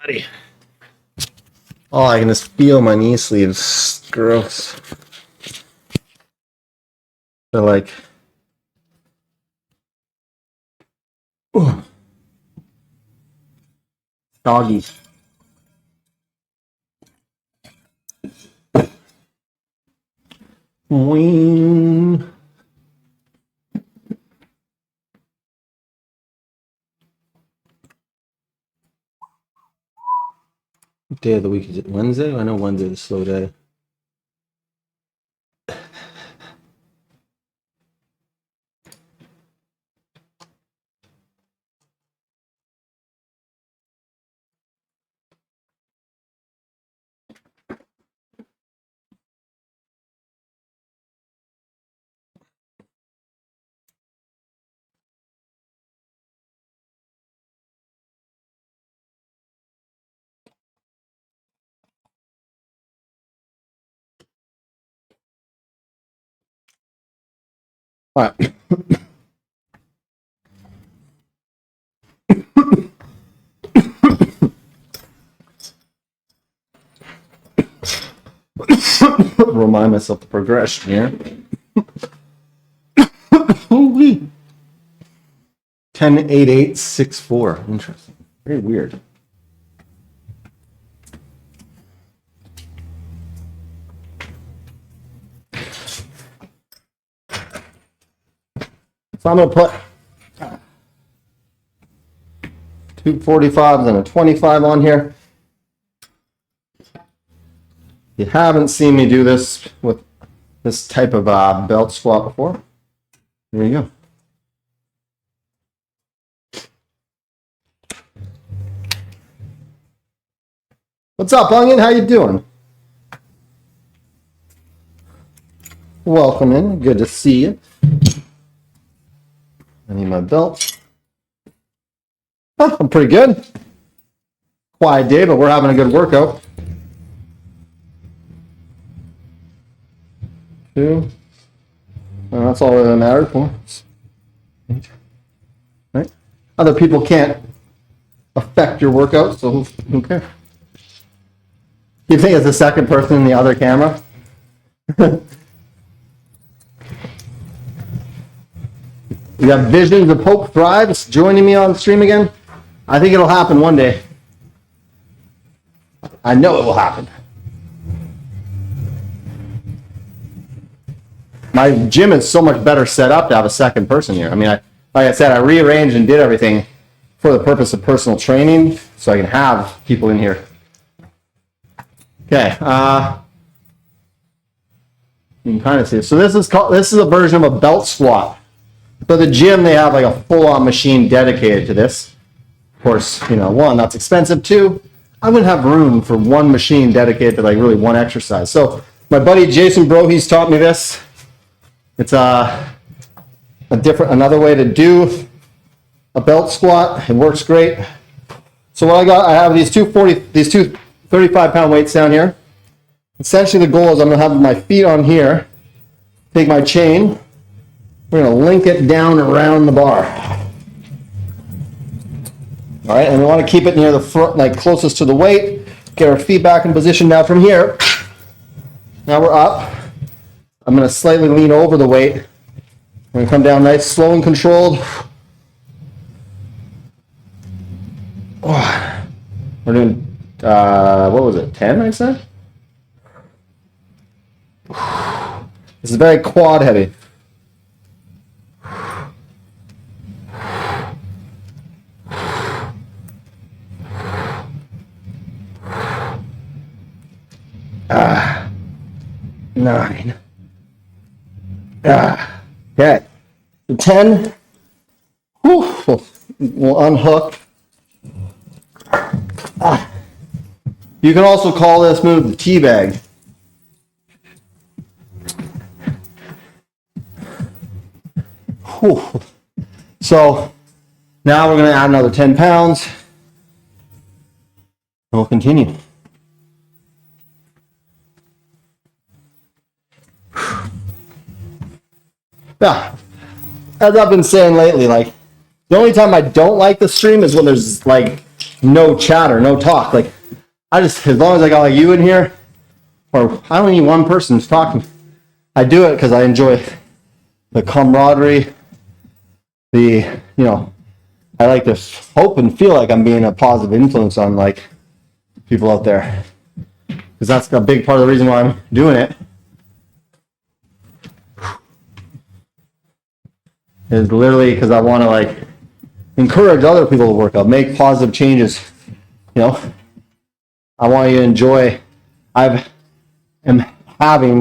buddy. Oh, I can just feel my knee sleeves. Gross. They're like, ooh, doggy. Wing. What day of the week is it? Wednesday? I know Wednesday is a slow day. All right. Remind myself the progression here. Ooh-wee. 10-8-8-6-4. Interesting. Very weird. So I'm going to put 2 45s and a 25 on here. You haven't seen me do this with this type of belt squat before. There you go. What's up, Onion? How you doing? Welcome in. Good to see you. I need my belt. Oh, I'm pretty good. Quiet day, but we're having a good workout. 2. And that's all that mattered for. 8. Right? Other people can't affect your workout, so who cares? You think it's the second person in the other camera? We got Visions of Hope Thrives joining me on stream again. I think it'll happen one day. I know it will happen. My gym is so much better set up to have a second person here. I mean, like I said, I rearranged and did everything for the purpose of personal training, so I can have people in here. Okay, you can kind of see it. So this is a version of a belt squat. So the gym, they have like a full-on machine dedicated to this. Of course, you know, 1, that's expensive. 2, I wouldn't have room for one machine dedicated to like really one exercise. So my buddy Jason Bro, he's taught me this. It's another way to do a belt squat. It works great. So what I have these two 35-pound weights down here. Essentially the goal is I'm gonna have my feet on here, take my chain, we're gonna link it down around the bar. All right, and we wanna keep it near the front, like closest to the weight, get our feet back in position. Now from here, now we're up. I'm gonna slightly lean over the weight. We're gonna come down nice, slow and controlled. Oh, we're doing, what was it, 10 I said? This is very quad heavy. Nine. Okay. So 10. Whew. We'll unhook. You can also call this move the tea bag. Whew. So now we're going to add another 10 pounds. And we'll continue. Yeah, as I've been saying lately, like the only time I don't like the stream is when there's like no chatter, no talk. Like, I just, as long as I got like you in here, or I don't need one person talking, I do it because I enjoy the camaraderie, the, you know, I like to hope and feel like I'm being a positive influence on like people out there, because that's a big part of the reason why I'm doing it. Is literally because I want to like encourage other people to work out, make positive changes. You know, I want you to enjoy. I am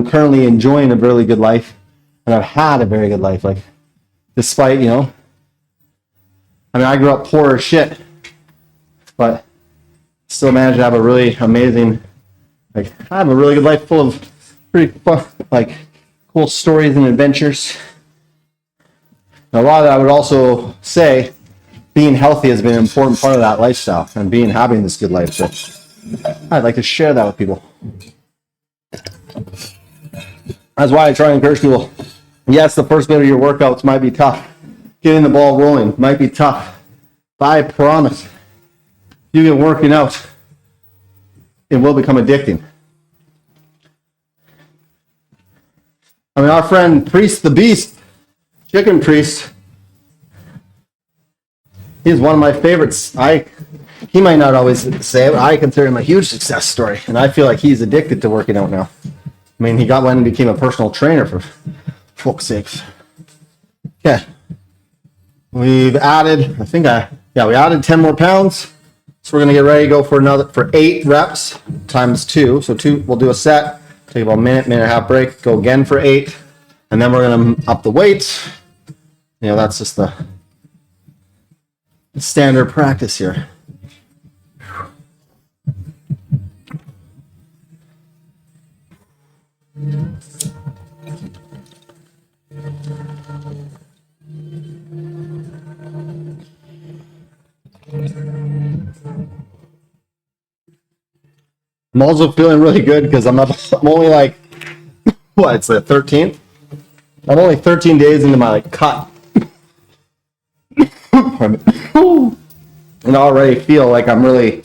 currently enjoying a really good life, and I've had a very good life. Like, despite, you know, I mean, I grew up poor as shit, but still managed to have a really amazing, like, I have a really good life full of pretty fun, like, cool stories and adventures. And a lot of that I would also say being healthy has been an important part of that lifestyle and having this good life. So I'd like to share that with people. That's why I try and encourage people. Yes, the first bit of your workouts might be tough. Getting the ball rolling might be tough. But I promise, if you get working out, it will become addicting. I mean, our friend Priest the Beast, Chicken Priest, he's one of my favorites. He might not always say it, but I consider him a huge success story, and I feel like he's addicted to working out now. I mean, he got one and became a personal trainer, for fuck's sakes. Okay. We've added, we added 10 more pounds. So we're going to get ready to go for 8 reps times 2. So we'll do a set, take about a minute and a half break, go again for 8. And then we're going to up the weight. You know, that's just the standard practice here. I'm also feeling really good because I'm only like, what, it's the 13th? I'm only 13 days into my like cut. And I already feel like I'm really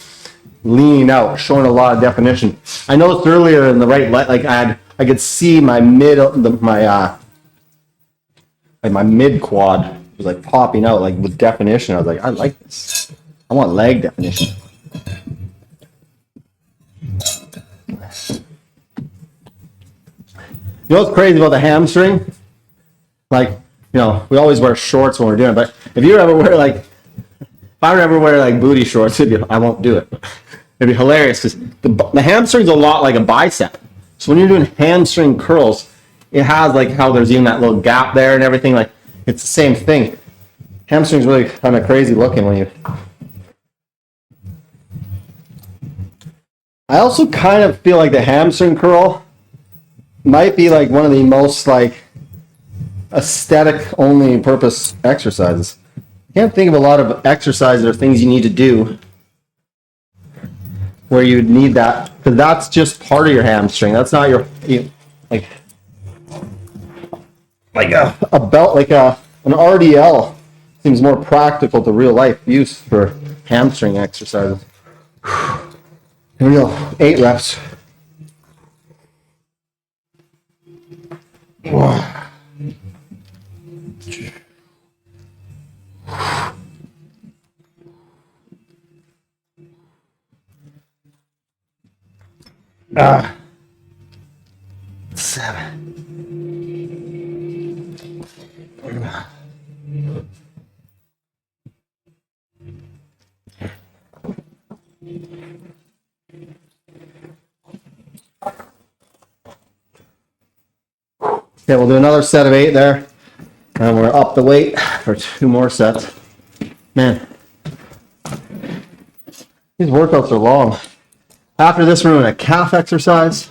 leaning out, showing a lot of definition. I noticed earlier in the right leg, like I could see my mid quad was like popping out like with definition. I was like, I like this. I want leg definition. You know what's crazy about the hamstring? Like, you know, we always wear shorts when we're doing it, but if you ever wear like, if I ever wear like booty shorts, I won't do it. It'd be hilarious because the hamstring's a lot like a bicep. So when you're doing hamstring curls, it has like how there's even that little gap there and everything. Like, it's the same thing. Hamstring's really kind of crazy looking when you. I also kind of feel like the hamstring curl might be like one of the most like aesthetic only purpose exercises. I can't think of a lot of exercises or things you need to do where you would need that, because that's just part of your hamstring. That's not like a belt, like an RDL seems more practical to real life use for hamstring exercises. Here we go, 8 reps. Seven. Okay, we'll do another set of 8 there. And we're up the weight for 2 more sets. Man, these workouts are long. After this, we're doing a calf exercise.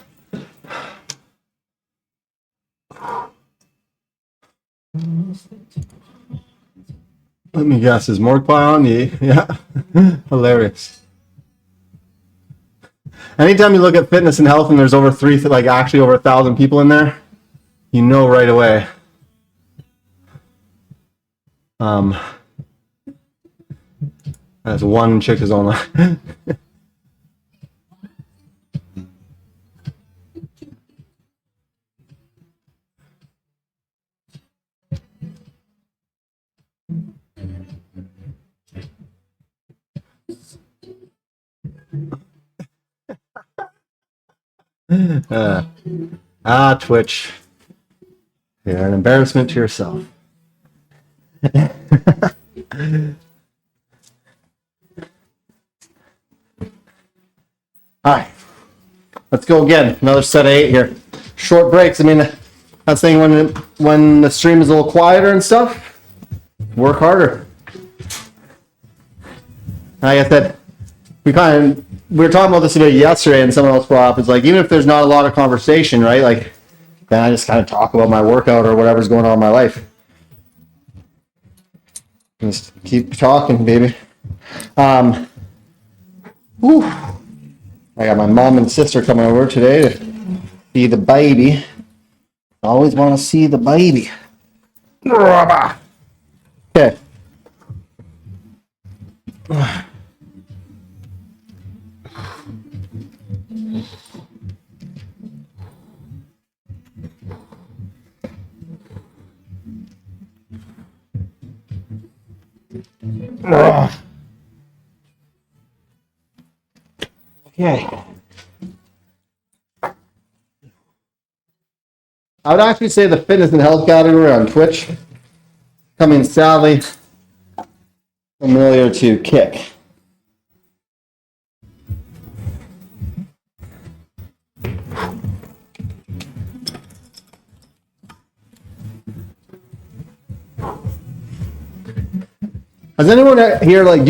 Let me guess, is Morgpie on you? Yeah, hilarious. Anytime you look at fitness and health and there's over actually over 1,000 people in there, you know right away. That's one chick is online. Twitch. You're an embarrassment to yourself. All right, let's go again. Another set of 8 here. Short breaks. I mean, that's the thing when the stream is a little quieter and stuff, work harder. Like I said, we were talking about this a bit yesterday, and someone else brought up, it's like, even if there's not a lot of conversation, right? Like, then I just kind of talk about my workout or whatever's going on in my life. Just keep talking, baby. Whew. I got my mom and sister coming over today to see the baby. I always want to see the baby. Okay. Okay. I would actually say the fitness and health category on Twitch coming sadly familiar to Kick. Has anyone here, like,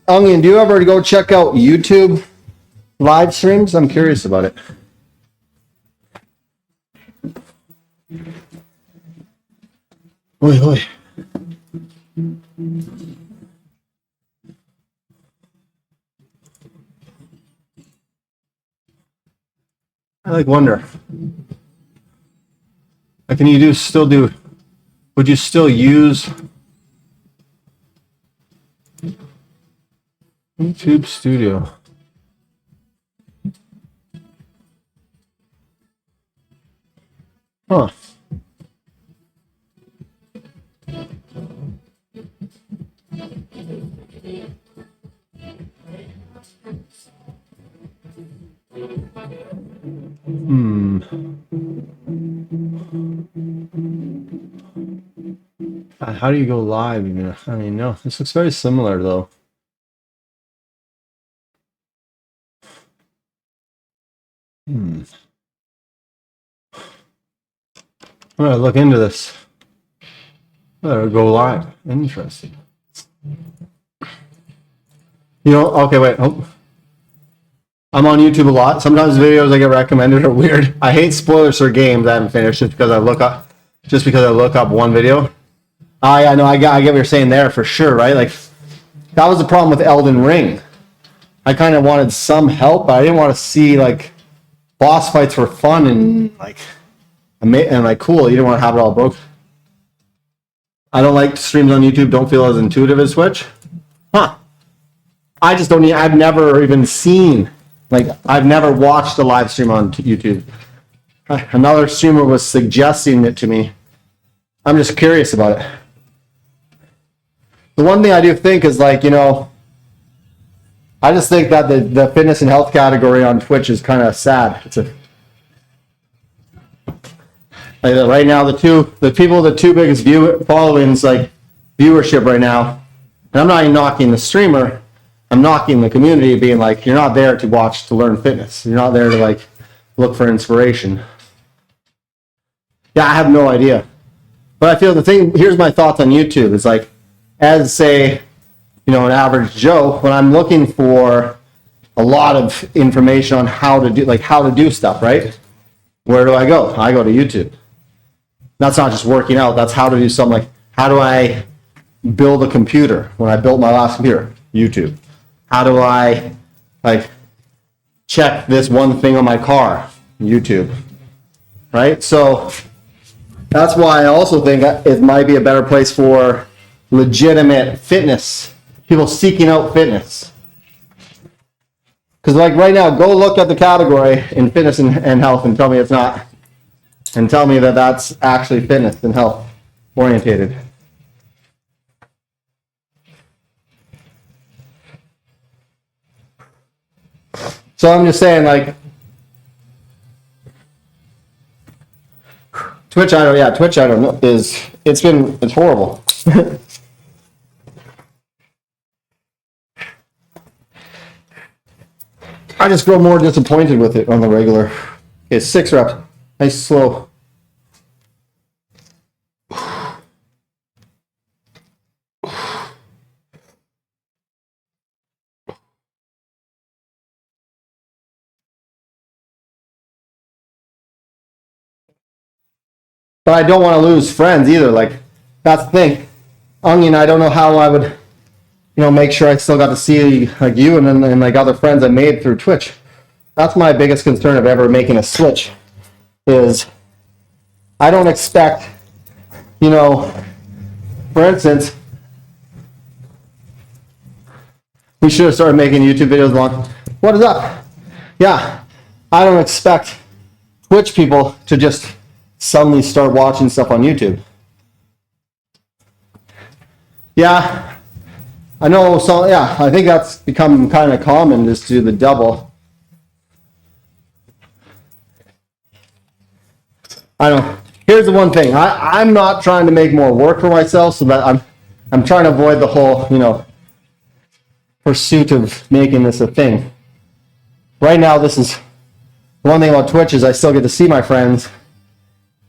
Onion, do you ever go check out YouTube live streams? I'm curious about it. Oi, oi. I wonder. Like, can you would you still use YouTube Studio? Huh. How do you go live? I mean, no, this looks very similar though. I'm gonna look into this. Go live. Interesting. Okay, wait. Oh. I'm on YouTube a lot. Sometimes videos I get recommended are weird. I hate spoilers for games I haven't finished just because I look up one video. I know. I get what you're saying there for sure, right? Like, that was the problem with Elden Ring. I kind of wanted some help, but I didn't want to see, like, boss fights were fun and like cool. You didn't want to have it all broke. I don't like streams on YouTube. Don't feel as intuitive as Twitch. Huh. I just don't. I've never even seen. Like, I've never watched a live stream on YouTube. Another streamer was suggesting it to me. I'm just curious about it. The one thing I do think is, like, I just think that the fitness and health category on Twitch is kind of sad. Right now, the two biggest followings, like, viewership right now, and I'm not even knocking the streamer, I'm knocking the community, being like, you're not there to watch to learn fitness. You're not there to, like, look for inspiration. Yeah, I have no idea. But I feel here's my thoughts on YouTube. It's like, as, say, an average Joe, when I'm looking for a lot of information on how to do stuff, right? Where do I go? I go to YouTube. That's not just working out. That's how to do something. Like, how do I build a computer? When I built my last computer, YouTube. How do I, like, check this one thing on my car? YouTube. Right? So that's why I also think it might be a better place for legitimate fitness people seeking out fitness. Because like right now, go look at the category in fitness and health and tell me it's not. And tell me that that's actually fitness and health orientated. So I'm just saying, like, Twitch, I don't know, it's horrible. I just grow more disappointed with it on the regular. Okay, 6 reps. Nice slow. But I don't want to lose friends either. Like, that's the thing. Onion, I don't know how I would, make sure I still got to see like you and like other friends I made through Twitch. That's my biggest concern of ever making a switch is I don't expect, for instance, we should have started making YouTube videos long. What is up? Yeah, I don't expect Twitch people to just suddenly start watching stuff on YouTube. Yeah, I know. So yeah, I think that's become kind of common just to do the double. I don't. Here's the one thing. I'm not trying to make more work for myself, so that I'm trying to avoid the whole pursuit of making this a thing. Right now, this is one thing about Twitch is I still get to see my friends.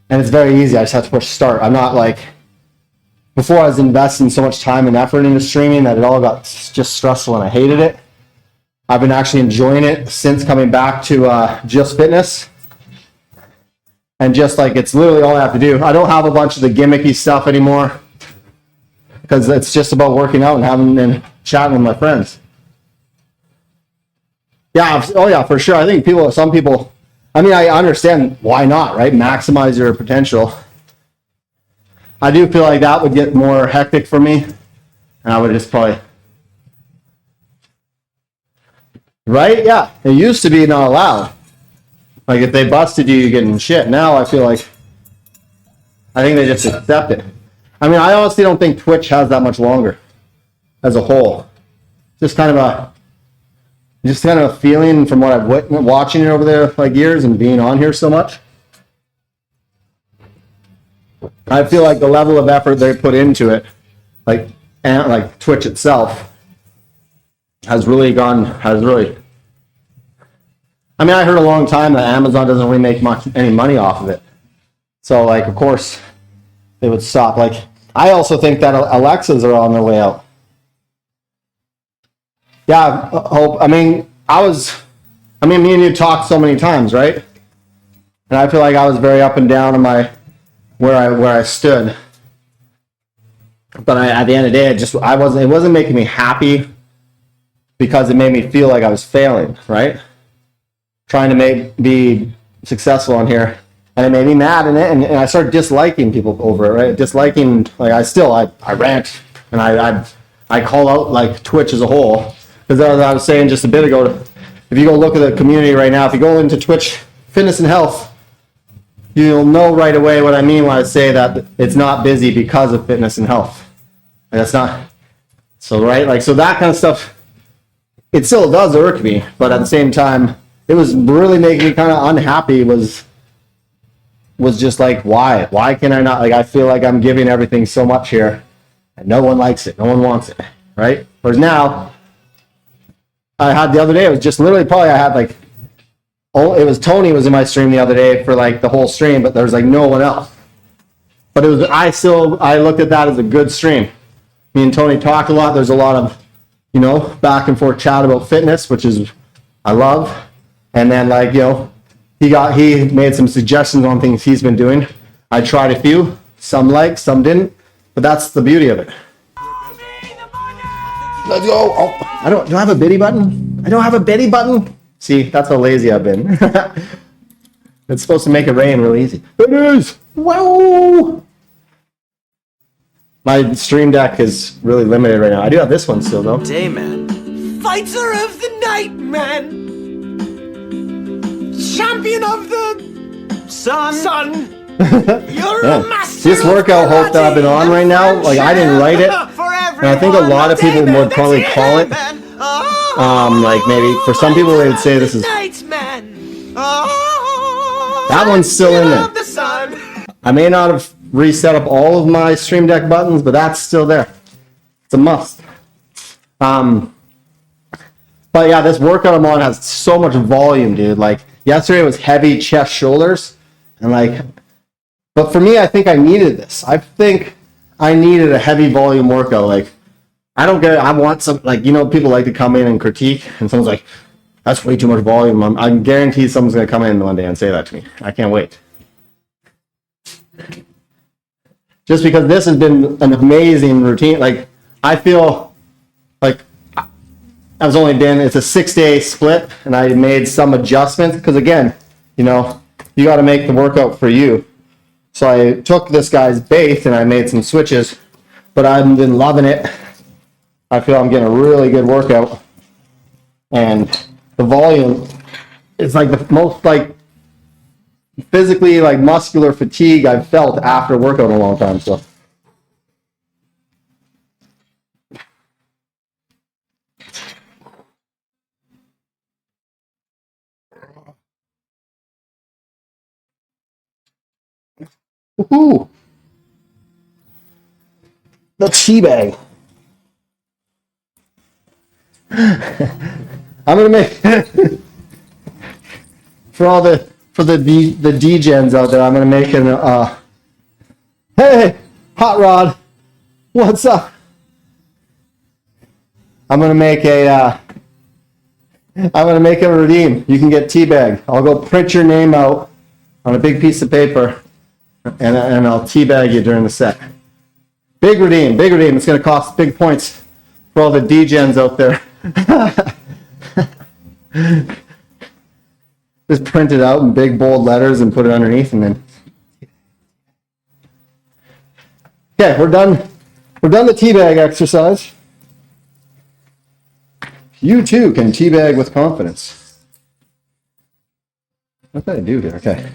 And it's very easy. I just have to push start. I'm not like, before I was investing so much time and effort into streaming that it all got just stressful and I hated it. I've been actually enjoying it since coming back to just fitness. And just like, it's literally all I have to do. I don't have a bunch of the gimmicky stuff anymore because it's just about working out and having and chatting with my friends. Yeah. Oh yeah, for sure. I think some people, I understand why not, right? Maximize your potential. I do feel like that would get more hectic for me. And I would just probably... Right? Yeah. It used to be not allowed. Like if they busted you, you're getting shit. Now I feel like... I think they just accept it. I honestly don't think Twitch has that much longer as a whole. Just kind of a feeling from what I've watching it over there like years and being on here so much. I feel like the level of effort they put into it, like Twitch itself, has really. I heard a long time that Amazon doesn't really make any money off of it. So like, of course, they would stop. Like, I also think that Alexas are on their way out. Yeah, hope. Me and you talked so many times, right? And I feel like I was very up and down on where I stood. But at the end of the day, it wasn't making me happy because it made me feel like I was failing, right? Trying to be successful on here. And it made me mad in it, and I started disliking people over it, right? Disliking, like I rant and I call out like Twitch as a whole. Because as I was saying just a bit ago, if you go look at the community right now, if you go into Twitch Fitness and Health, you'll know right away what I mean when I say that it's not busy because of fitness and health. And that's not so, right? Like, so that kind of stuff, it still does irk me, but at the same time, it was really making me kind of unhappy. Was just like, why can I not? Like, I feel like I'm giving everything so much here, and no one likes it, no one wants it, right? Whereas now, I had the other day, it was just literally probably I had like, it was Tony was in my stream the other day for like the whole stream, but there was like no one else. But it was, I looked at that as a good stream. Me and Tony talked a lot. There's a lot of, back and forth chat about fitness, which is, I love. And then like, he made some suggestions on things he's been doing. I tried a few, some liked, some didn't, but that's the beauty of it. Let's go. Oh, do I have a biddy button? I don't have a biddy button. See, that's how lazy I've been. It's supposed to make it rain real easy. It is. Whoa. My stream deck is really limited right now. I do have this one still though. Day, man. Fighter of the night, man. Champion of the sun. You're a master. This workout hope that I've been on right now, like I didn't write it, and I think a lot of people would probably call it. Like maybe for some people they would say this is. That one's still in there. I may not have reset up all of my stream deck buttons, but that's still there. It's a must. But yeah, this workout I'm on has so much volume, dude. Like yesterday was heavy chest, shoulders, and like. But for me, I think I needed this. I think I needed a heavy volume workout. Like I want some, like, you know, people like to come in and critique, and someone's like, that's way too much volume. I'm guaranteed someone's going to come in one day and say that to me. I can't wait. Just because this has been an amazing routine. Like, I feel like it's a 6-day split, and I made some adjustments. Because again, you know, you got to make the workout for you. So I took this guy's base and I made some switches, but I've been loving it. I feel I'm getting a really good workout. And the volume is like the most like physically like muscular fatigue I've felt after a workout in a long time. So woohoo! The tea bag. I'm gonna make for the D-gens out there. I'm gonna make an hey, Hot Rod, what's up? I'm gonna make a redeem. You can get teabag. I'll go print your name out on a big piece of paper, and I'll teabag you during the set. Big redeem. It's gonna cost big points for all the D-gens out there. Just print it out in big bold letters and put it underneath, and then okay, we're done the teabag exercise. You too can teabag with confidence. What did I do here? Okay.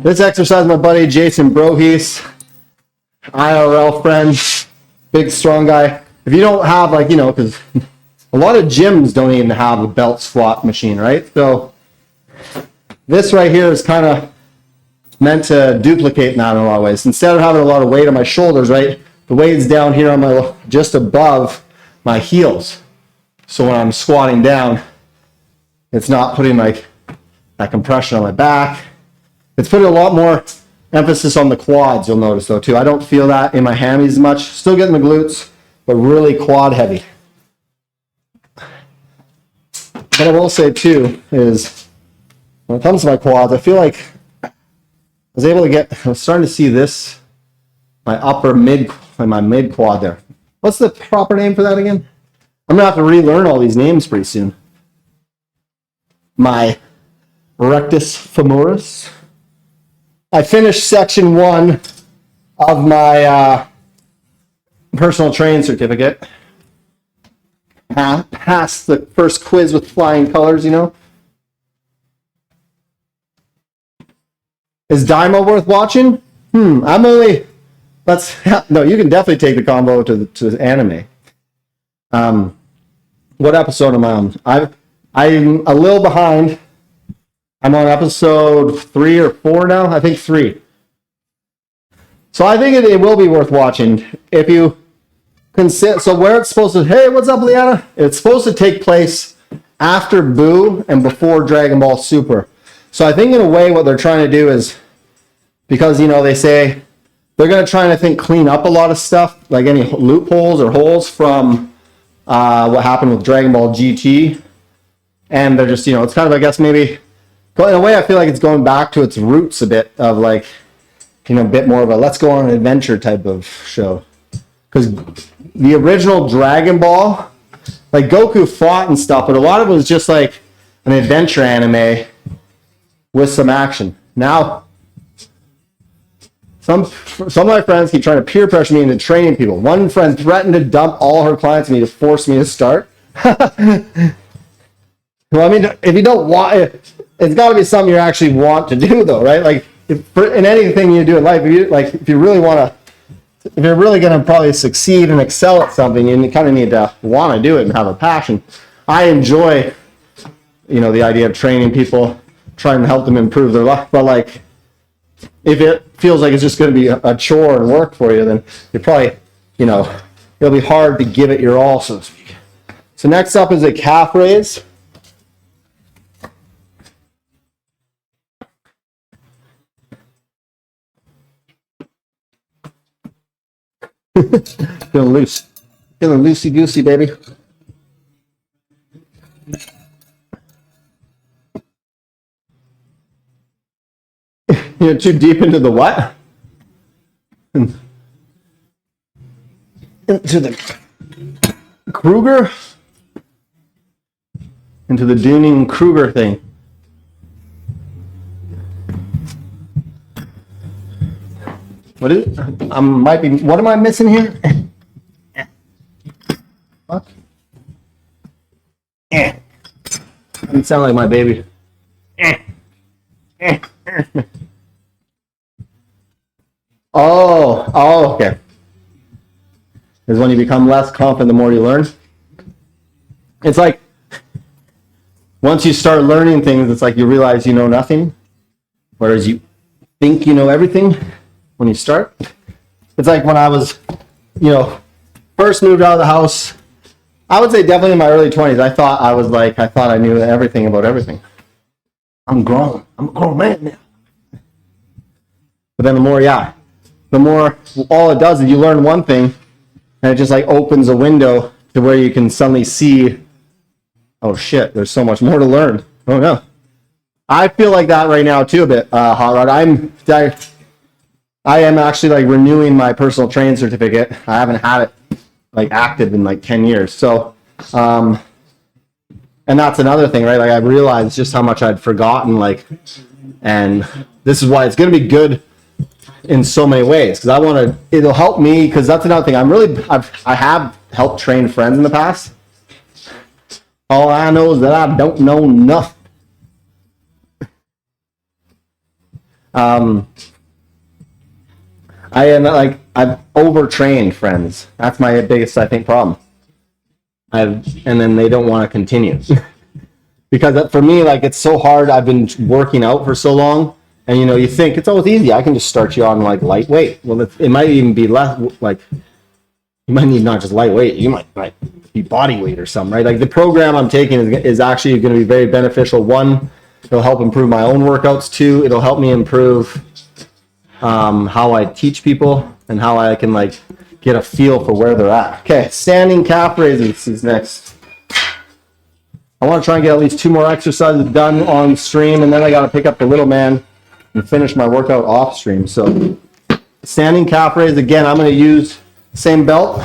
This exercise, my buddy Jason Brohies, IRL friend, big strong guy. If you don't have, like, you know, because a lot of gyms don't even have a belt squat machine, right? So this right here is kind of meant to duplicate that in a lot of ways. Instead of having a lot of weight on my shoulders, right, the weight's down here on my, just above my heels. So when I'm squatting down, it's not putting like that compression on my back. It's putting a lot more emphasis on the quads, you'll notice though too. I don't feel that in my hammies as much. Still getting the glutes, but really quad heavy. What I will say too is when it comes to my quads, I feel like I was starting to see this, my mid quad there. What's the proper name for that again? I'm gonna have to relearn all these names pretty soon. My rectus femoris. I finished section 1 of my personal training certificate. Passed the first quiz with flying colors, you know. Is Dymo worth watching? No, you can definitely take the combo to anime. What episode am I on? I'm a little behind. I'm on episode 3 or 4 now. I think 3. So I think it will be worth watching if you consider. So where it's supposed to. Hey, what's up, Liana? It's supposed to take place after Boo and before Dragon Ball Super. So I think in a way what they're trying to do is, because, you know, they say they're going to try and, I think, clean up a lot of stuff, like any loopholes or holes from what happened with Dragon Ball GT. And they're just, you know, it's kind of, I guess, maybe, in a way I feel like it's going back to its roots a bit of, like, you know, a bit more of a let's go on an adventure type of show. Because the original Dragon Ball, like, Goku fought and stuff, but a lot of it was just like an adventure anime with some action. Now Some of my friends keep trying to peer pressure me into training people. One friend threatened to dump all her clients on me to force me to start. Well, I mean, if you don't want it, it's got to be something you actually want to do, though, right? Like, in anything you do in life, if you're really going to probably succeed and excel at something, you kind of need to want to do it and have a passion. I enjoy, the idea of training people, trying to help them improve their life, but like, if it feels like it's just going to be a chore and work for you, then you're probably, it'll be hard to give it your all, so to speak. So next up is a calf raise. Feeling loose. Feeling loosey-goosey, baby. You're too deep into the what? Into the Kruger? Into the Dunning-Kruger thing. What am I missing here? Fuck. Doesn't sound like my baby. Oh, okay. Is when you become less confident, the more you learn. It's like once you start learning things, it's like you realize you know nothing, whereas you think you know everything when you start. It's like when I was, first moved out of the house. I would say definitely in my early 20s, I thought I knew everything about everything. I'm grown. I'm a grown man now. But then the more all it does is you learn one thing, and it just like opens a window to where you can suddenly see, oh shit, there's so much more to learn. Oh no. I feel like that right now too a bit, Hot Rod. I am actually like renewing my personal training certificate. I haven't had it like active in like 10 years. So, and that's another thing, right? Like I realized just how much I'd forgotten, and this is why it's going to be good in so many ways, because it'll help me, because that's another thing. I have helped train friends in the past. All I know is that I don't know nothing. I've overtrained friends. That's my biggest, I think, problem. And then they don't want to continue. Because for me, like, it's so hard. I've been working out for so long, and you think it's always easy. I can just start you on like lightweight. Well, it might even be less. Like, you might need not just lightweight. You might be body weight or something, right? Like the program I'm taking is actually going to be very beneficial. One, it'll help improve my own workouts. Two, it'll help me improve how I teach people and how I can like get a feel for where they're at. Okay, standing calf raises is next. I want to try and get at least 2 more exercises done on stream, and then I got to pick up the little man and finish my workout off stream. So standing calf raise, again, I'm going to use the same belt.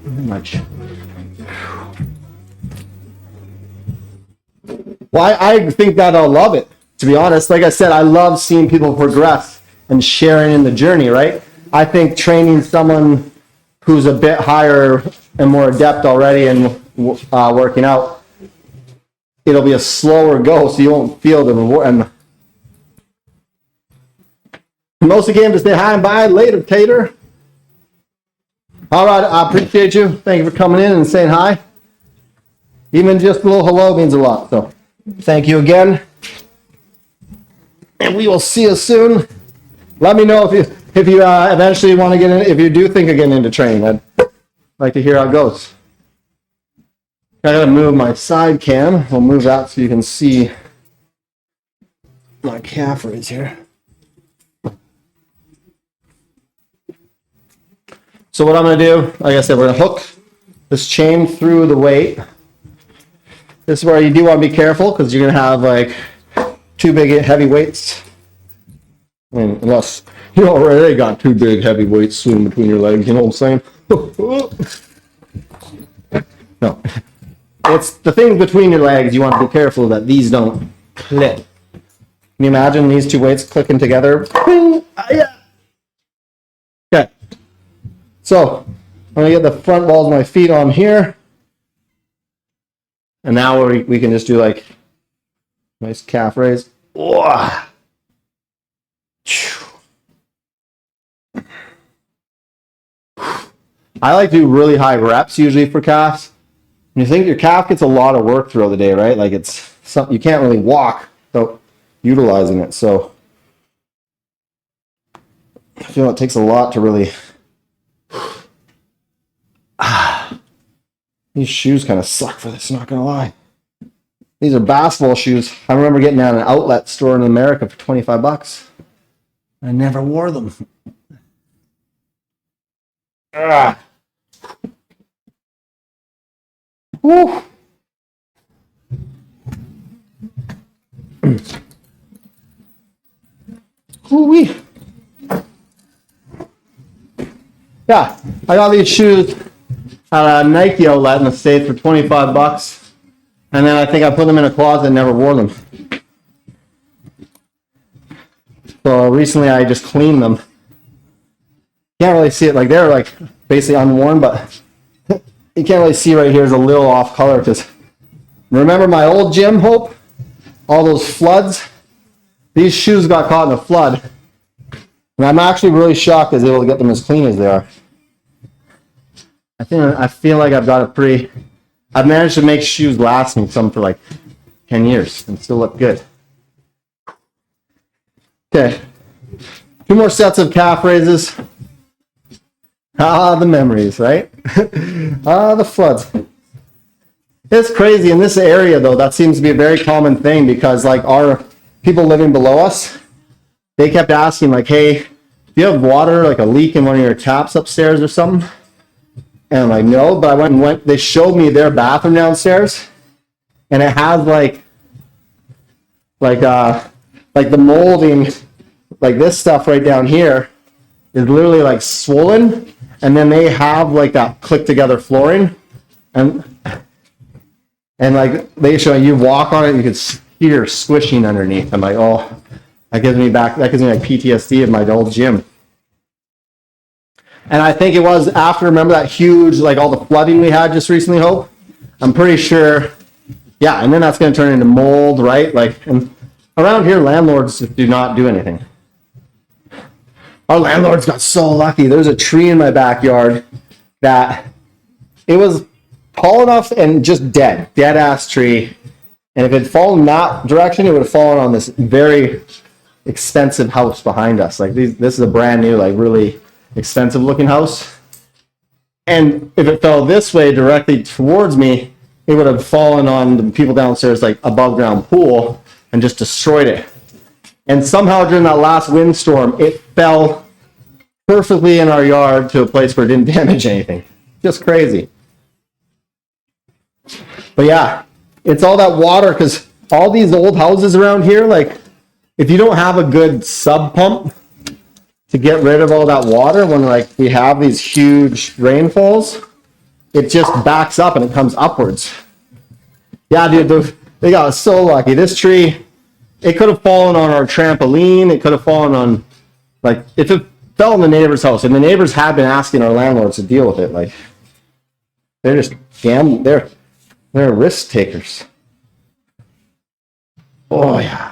Much. Well, I think that I'll love it, to be honest. Like I said, I love seeing people progress and sharing in the journey, right? I think training someone who's a bit higher and more adept already and working out, it'll be a slower go, so you won't feel the reward. And most of the game to say hi and bye later, Tater. All right, I appreciate you. Thank you for coming in and saying hi. Even just a little hello means a lot. So thank you again. And we will see you soon. Let me know if you eventually want to get in, if you do think of getting into training. I'd like to hear how it goes. I gotta move my side cam. We'll move that so you can see my calf raise here. So what I'm gonna do, like I said, we're gonna hook this chain through the weight. This is where you do want to be careful, because you're gonna have like 2 big heavy weights. I mean, unless you already got 2 big heavy weights swimming between your legs, you know what I'm saying? No. It's the things between your legs, you want to be careful that these don't clip. you imagine these two weights clicking together? Yeah. Okay. So I'm gonna get the front balls of my feet on here. And now we can just do like nice calf raise. Whoa. I like to do really high reps usually for calves. And you think your calf gets a lot of work throughout the day, right? Like it's something you can't really walk without utilizing it. So I feel it takes a lot to really. These shoes kind of suck for this, not gonna lie. These are basketball shoes. I remember getting down an outlet store in America for $25. I never wore them. Ah. Woo. Woo-wee. Yeah, I got these shoes at a Nike outlet in the States for $25. And then I think I put them in a closet and never wore them. So recently I just cleaned them. Can't really see it, like they're like basically unworn, but you can't really see right here is a little off color because remember my old gym, Hope? All those floods? These shoes got caught in a flood. And I'm actually really shocked I was able to get them as clean as they are. I feel like I've managed to make shoes last me some for like 10 years and still look good. Okay. 2 more sets of calf raises. The memories, right? The floods. It's crazy in this area though. That seems to be a very common thing because like our people living below us, they kept asking like, hey, do you have water, like a leak in one of your taps upstairs or something? And I'm like, no, but I went, they showed me their bathroom downstairs and it has like the molding, like this stuff right down here is literally like swollen. And then they have like that click together flooring and like they show you walk on it, you can hear squishing underneath. I'm like, oh, that gives me like PTSD of my old gym. And I think it was after, remember that huge, like all the flooding we had just recently, Hope? I'm pretty sure, yeah, and then that's going to turn into mold, right? Like, and around here, landlords do not do anything. Our landlords got so lucky. There's a tree in my backyard that it was tall enough and just dead ass tree. And if it had fallen that direction, it would have fallen on this very expensive house behind us. Like this is a brand new, like really expensive looking house. And if it fell this way directly towards me, it would have fallen on the people downstairs, like above ground pool and just destroyed it. And somehow during that last windstorm, it fell perfectly in our yard to a place where it didn't damage anything. Just crazy. But yeah, it's all that water because all these old houses around here, like if you don't have a good sub pump to get rid of all that water when like we have these huge rainfalls, it just backs up and it comes upwards. Yeah, dude, they got so lucky. This tree, it could have fallen on our trampoline. It could have fallen on, like, if it fell in the neighbor's house, and the neighbors had been asking our landlords to deal with it, like, they're just they're risk takers. Oh yeah.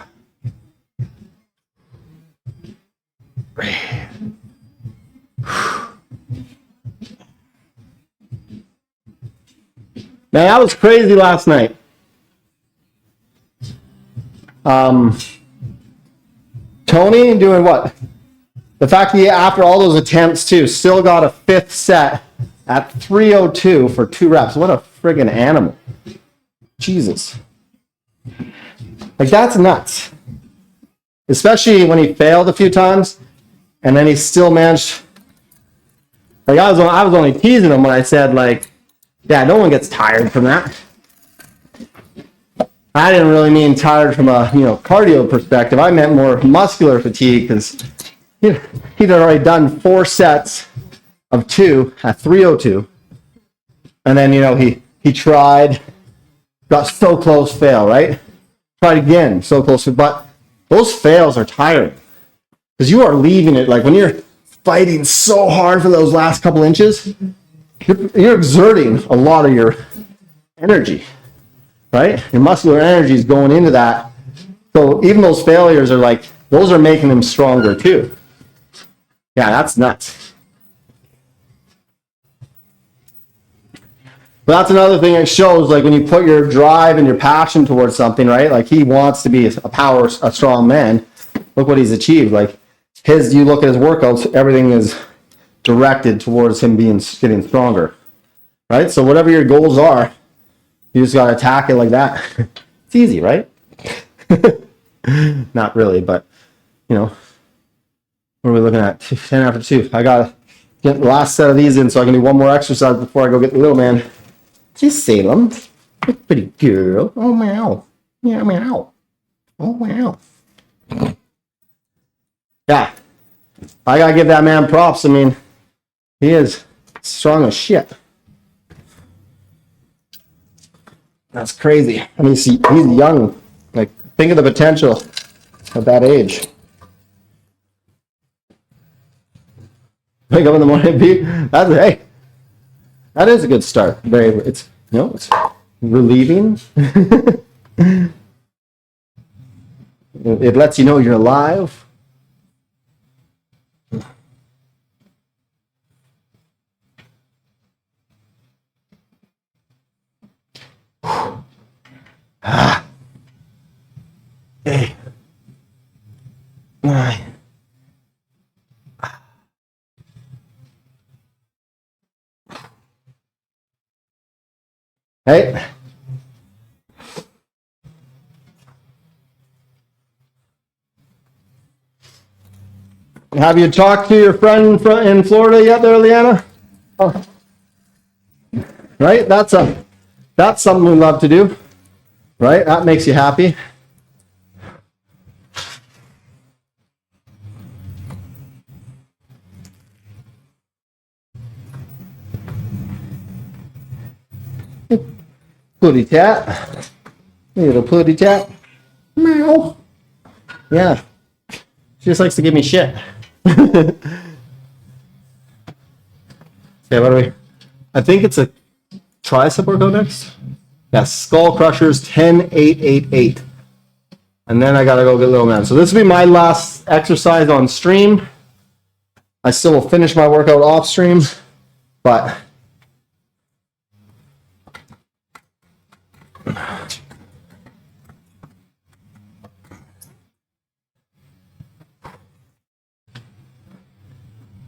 Man, that was crazy last night. Tony doing what? The fact that he, after all those attempts too, still got a 5th set at 302 for 2 reps. What a friggin' animal. Jesus. Like, that's nuts. Especially when he failed a few times, and then he still managed. Like, I was only teasing him when I said, like, yeah, no one gets tired from that. I didn't really mean tired from a cardio perspective. I meant more muscular fatigue because he'd already done 4 sets of 2 at 302, and then he tried, got so close, fail, right? Tried again, so close, but those fails are tiring because you are leaving it. Like when you're fighting so hard for those last couple inches, you're exerting a lot of your energy, right? Your muscular energy is going into that. So even those failures are like, those are making them stronger too. Yeah, that's nuts. But that's another thing it shows, like when you put your drive and your passion towards something, right? Like he wants to be a strong man. Look what he's achieved. Like you look at his workouts, everything is directed towards him getting stronger, right? So whatever your goals are, you just got to attack it like that. It's easy, right? Not really, but you know, what are we looking at? 10 after 2. I got to get the last set of these in so I can do one more exercise before I go get the little man. Just Salem, pretty girl. Oh meow, meow meow. Oh wow. Yeah, I gotta give that man props. I mean, he is strong as shit. That's crazy. I mean, he's young. Like, think of the potential at that age. Wake up in the morning, hey. That is a good start. It's relieving. It lets you know you're alive. Ah. 8, 9. Hey. Have you talked to your friend in Florida yet there, Leanna? Oh. Right? That's something we love to do. Right? That makes you happy. Putty tat. Little putty tat. Meow. Yeah. She just likes to give me shit. Okay, what do we? I think it's a tricep workout next. Yeah, skull crushers 10, 8, 8, 8. And then I gotta go get little man. So this will be my last exercise on stream. I still will finish my workout off stream, but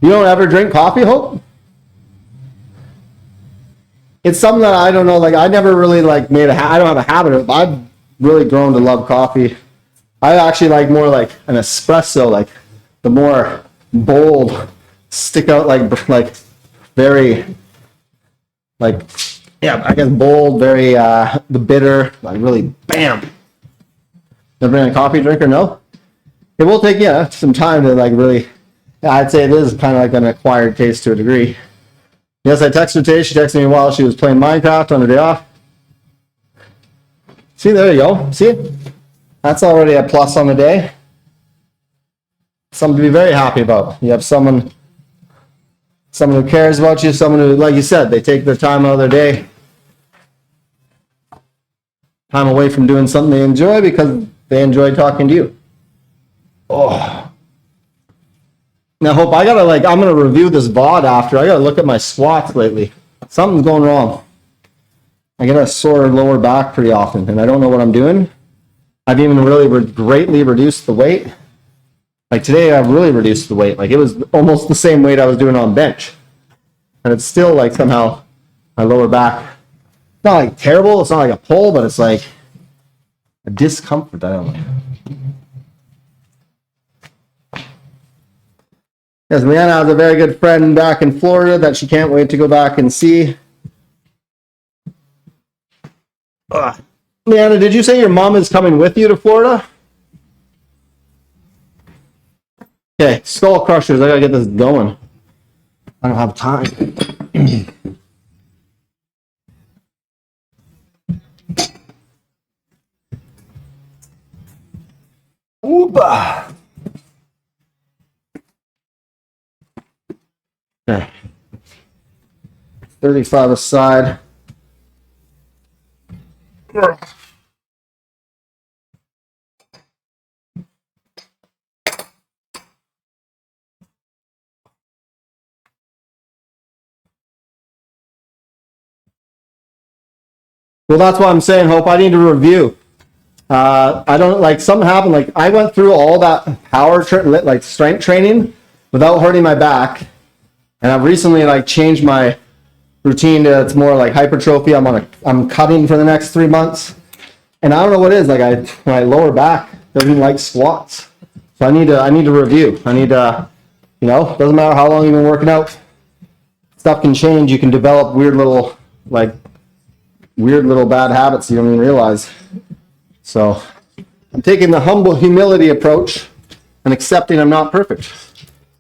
you don't ever drink coffee, Hope? It's something that I don't know, like I never really like I don't have a habit of it, but I've really grown to love coffee. I actually like more like an espresso, like the more bold, stick out like very, like, yeah, I guess bold, very, the bitter, like really bam. Never been a coffee drinker, no? It will take, yeah, some time to like really, I'd say it is kind of like an acquired taste to a degree. Yes, I texted her today. She texted me while she was playing Minecraft on her day off. See, there you go. See? That's already a plus on the day. Something to be very happy about. You have someone who cares about you, someone who, like you said, they take their time out of their day. Time away from doing something they enjoy because they enjoy talking to you. Oh. Now, Hope, I'm gonna review this VOD after. I gotta look at my squats lately. Something's going wrong. I get a sore lower back pretty often, and I don't know what I'm doing. I've even really greatly reduced the weight. Like today, I've really reduced the weight. Like it was almost the same weight I was doing on bench. And it's still like somehow my lower back, it's not like terrible, it's not like a pull, but it's like a discomfort. I don't know. Yes, Leanna has a very good friend back in Florida that she can't wait to go back and see. Leanna, did you say your mom is coming with you to Florida? Okay, skull crushers. I gotta get this going. I don't have time. Woo! Oopa. Okay. 35 aside. Well, that's what I'm saying, Hope. I need to review. I don't like something happened. Like I went through all that like strength training without hurting my back, and I've recently like changed my routine to it's more like hypertrophy. I'm cutting for the next 3 months, and I don't know what it is. Like my lower back doesn't like squats, so I need to review. I need to, doesn't matter how long you've been working out, stuff can change. You can develop weird little bad habits you don't even realize. So I'm taking the humble humility approach and accepting I'm not perfect,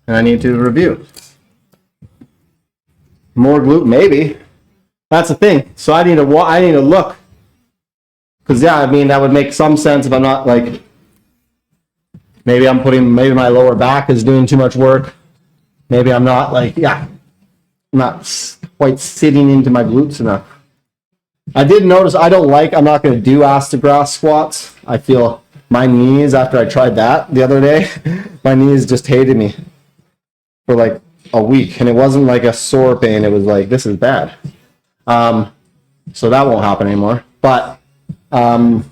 and I need to review. More glute, maybe. That's the thing. So I need to look, because that would make some sense if I'm not like, maybe my lower back is doing too much work. Maybe I'm not I'm not quite sitting into my glutes enough. I did notice I'm not going to do ass to grass squats. I feel my knees, after I tried that the other day, my knees just hated me for like a week, and it wasn't like a sore pain. It was like, this is bad. So that won't happen anymore. But when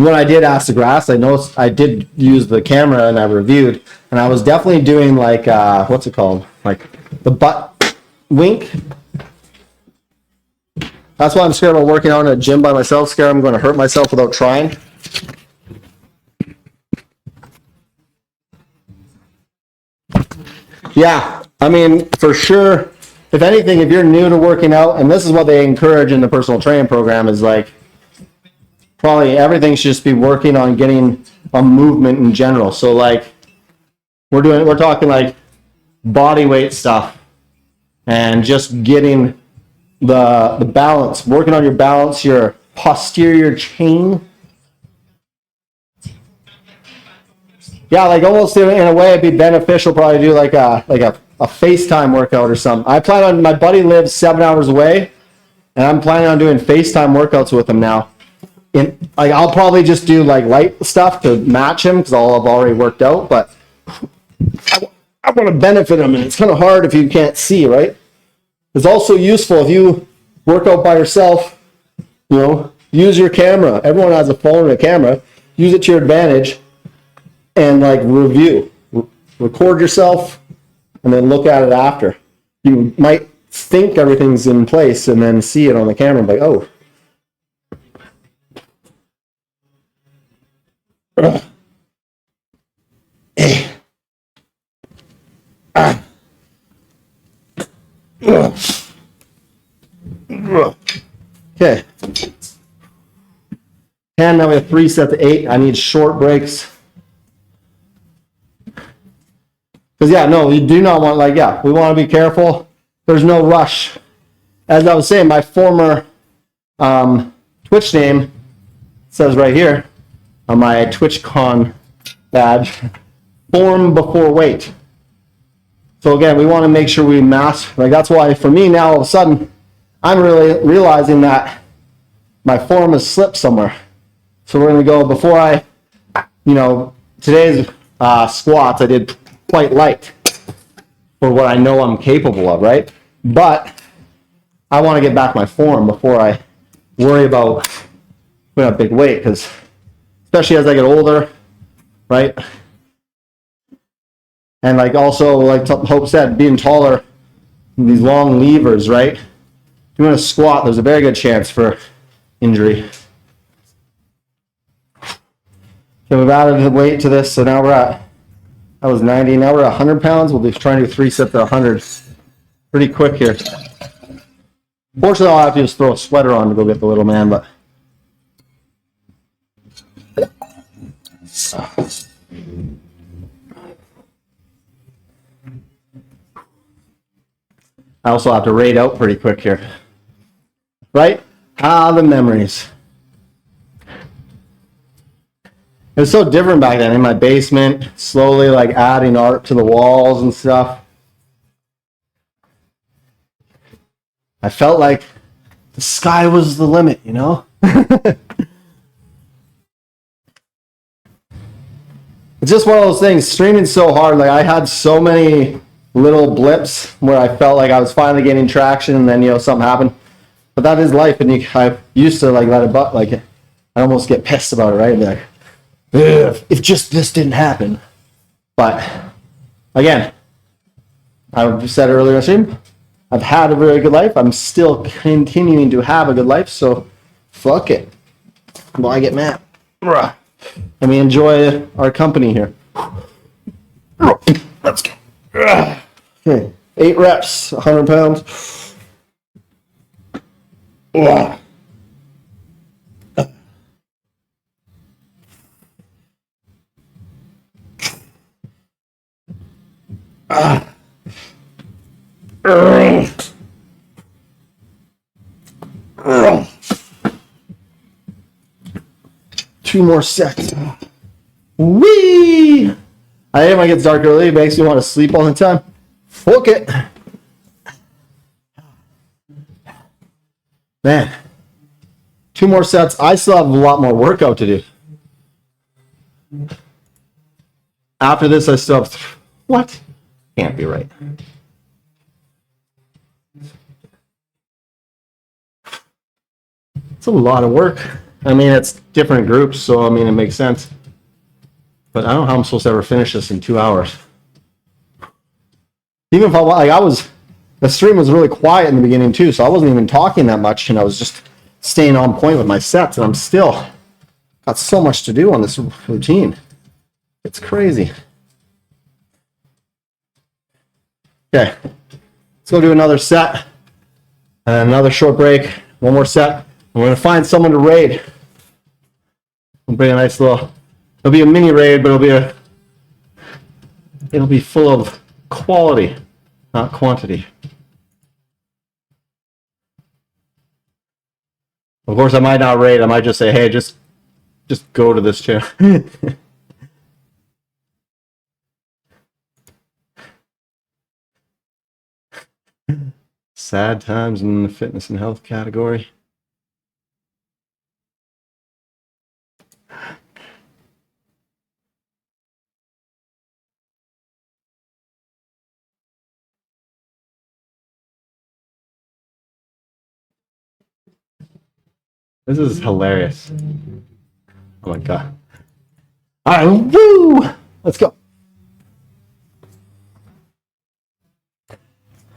I did ass to grass, I noticed I did use the camera and I reviewed, and I was definitely doing like, what's it called? Like the butt wink. That's why I'm scared about working out in a gym by myself. Scared I'm going to hurt myself without trying. Yeah, for sure. If anything, if you're new to working out, and this is what they encourage in the personal training program, is like probably everything should just be working on getting a movement in general. So like we're talking like body weight stuff and just getting the balance, working on your balance, your posterior chain. Yeah, like almost in a way it'd be beneficial probably to do like a FaceTime workout or something. My buddy lives 7 hours away, and I'm planning on doing FaceTime workouts with him now. I'll probably just do like light stuff to match him because I'll have already worked out, but I want to benefit him, and it's kind of hard if you can't see, right? It's also useful if you work out by yourself, use your camera. Everyone has a phone and a camera. Use it to your advantage and like review. Record yourself and then look at it after. You might think everything's in place and then see it on the camera and be like, oh. Okay. 10, now we have 3 sets of 8. I need short breaks. Because, you do not want, we want to be careful. There's no rush. As I was saying, my former Twitch name says right here on my TwitchCon badge, form before weight. So again, we want to make sure we master, that's why for me now all of a sudden, I'm really realizing that my form has slipped somewhere. So we're going to go, before today's squats, I did quite light for what I know I'm capable of, right? But I want to get back my form before I worry about putting up big weight, because especially as I get older, right? And also, like Hope said, being taller, these long levers, right? If you want to squat, there's a very good chance for injury. So we've added the weight to this, so now that was 90, now we're at 100 pounds. We'll be trying to do 3 sets at 100 pretty quick here. Fortunately, I'll have to just throw a sweater on to go get the little man, but I also have to raid out pretty quick here. Right? The memories. It was so different back then in my basement, slowly like adding art to the walls and stuff. I felt like the sky was the limit, you know? It's just one of those things. Streaming's so hard. Like I had so many little blips where I felt like I was finally getting traction, and then something happened. But that is life, and I used to like let it, but like I almost get pissed about it, right? I'd be like, if just this didn't happen. But again, I said earlier in the stream, I've had a very good life. I'm still continuing to have a good life, so fuck it. Why get mad? And we enjoy our company here. Let's go. Okay, 8 reps, 100 pounds. Two more sets. Whee! I hate when it gets dark early. It makes me want to sleep all the time. Fuck it. Man. 2 more sets. I still have a lot more workout to do. After this, I still have... What? Can't be right. It's a lot of work. I mean, it's different groups, so I mean, it makes sense. But I don't know how I'm supposed to ever finish this in 2 hours. Even if the stream was really quiet in the beginning too, so I wasn't even talking that much, and I was just staying on point with my sets, and I'm still got so much to do on this routine. It's crazy. Okay, let's go do another set, and another short break, one more set. We're gonna find someone to raid. We'll bring a nice little. It'll be a mini raid, but it'll be full of quality, not quantity. Of course, I might not raid. I might just say, "Hey, just go to this channel." Sad times in the fitness and health category. This is hilarious. Oh my god. Alright, woo! Let's go.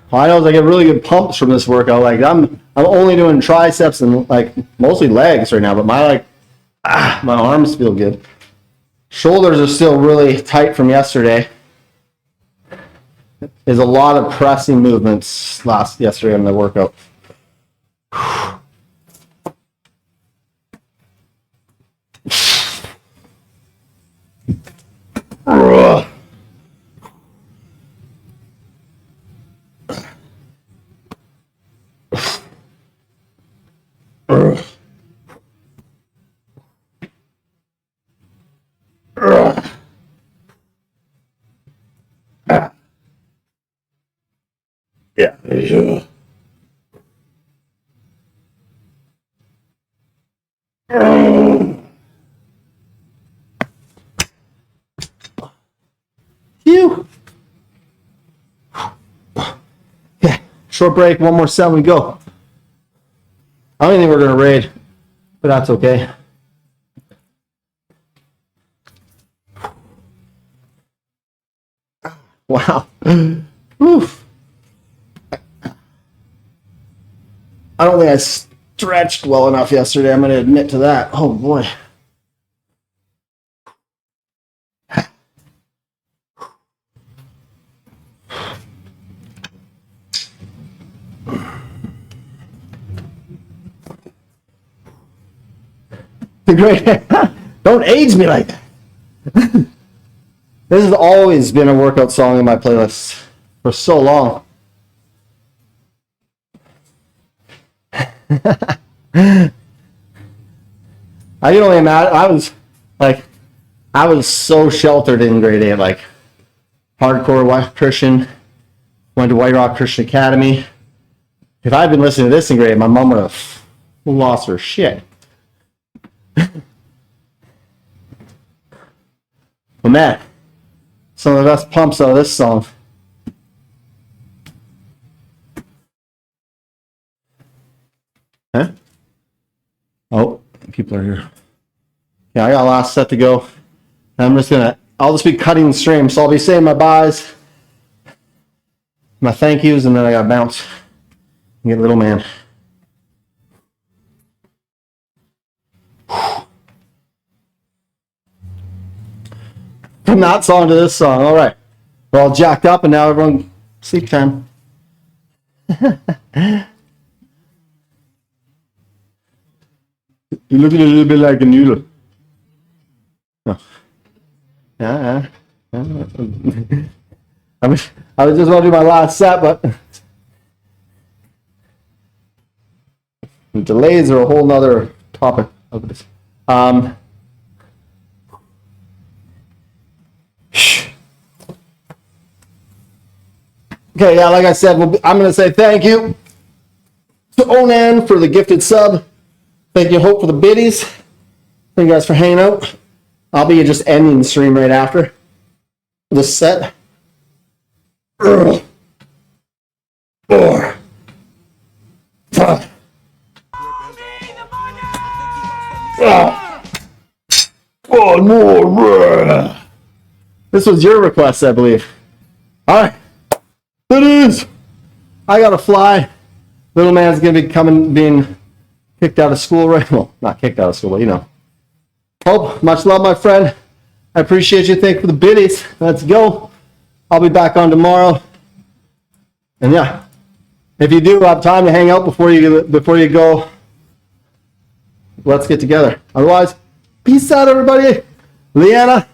All I know is I get really good pumps from this workout. Like I'm only doing triceps and like mostly legs right now, but my arms feel good. Shoulders are still really tight from yesterday. There's a lot of pressing movements yesterday in the workout. Yeah. Phew. Okay, short break, one more set, we go. I don't think we're gonna raid, but that's okay. Wow. Oof. I don't think I stretched well enough yesterday. I'm going to admit to that. Oh, boy. The great. Don't age me like that. This has always been a workout song in my playlist for so long. I can only imagine. I was like, I was so sheltered in grade 8, like hardcore white Christian, went to White Rock Christian Academy. If I'd been listening to this in grade 8, my mom would have lost her shit. But man, some of the best pumps out of this song. Huh? Oh, people are here. Yeah, I got a last set to go. I'll just be cutting the stream, so I'll be saying my byes, my thank yous, and then I gotta bounce and get little man. From that song to this song, all right. We're all jacked up, and now everyone sleep time. You're looking a little bit like a noodle. Oh. Yeah. I was just about to do my last set, but delays are a whole nother topic of this. Okay, yeah, like I said, I'm going to say thank you to Onan for the gifted sub. Thank you, Hope, for the biddies. Thank you guys for hanging out. I'll be just ending the stream right after this set. 4, 5. One more. This was your request, I believe. All right. It is. I gotta fly. Little man's gonna be being kicked out of school right. Well, not kicked out of school, but you know. Hope, much love, my friend. I appreciate you. Thank you for the biddies. Let's go. I'll be back on tomorrow. And yeah, if you do have time to hang out before you go, let's get together. Otherwise, peace out, everybody. Leanna,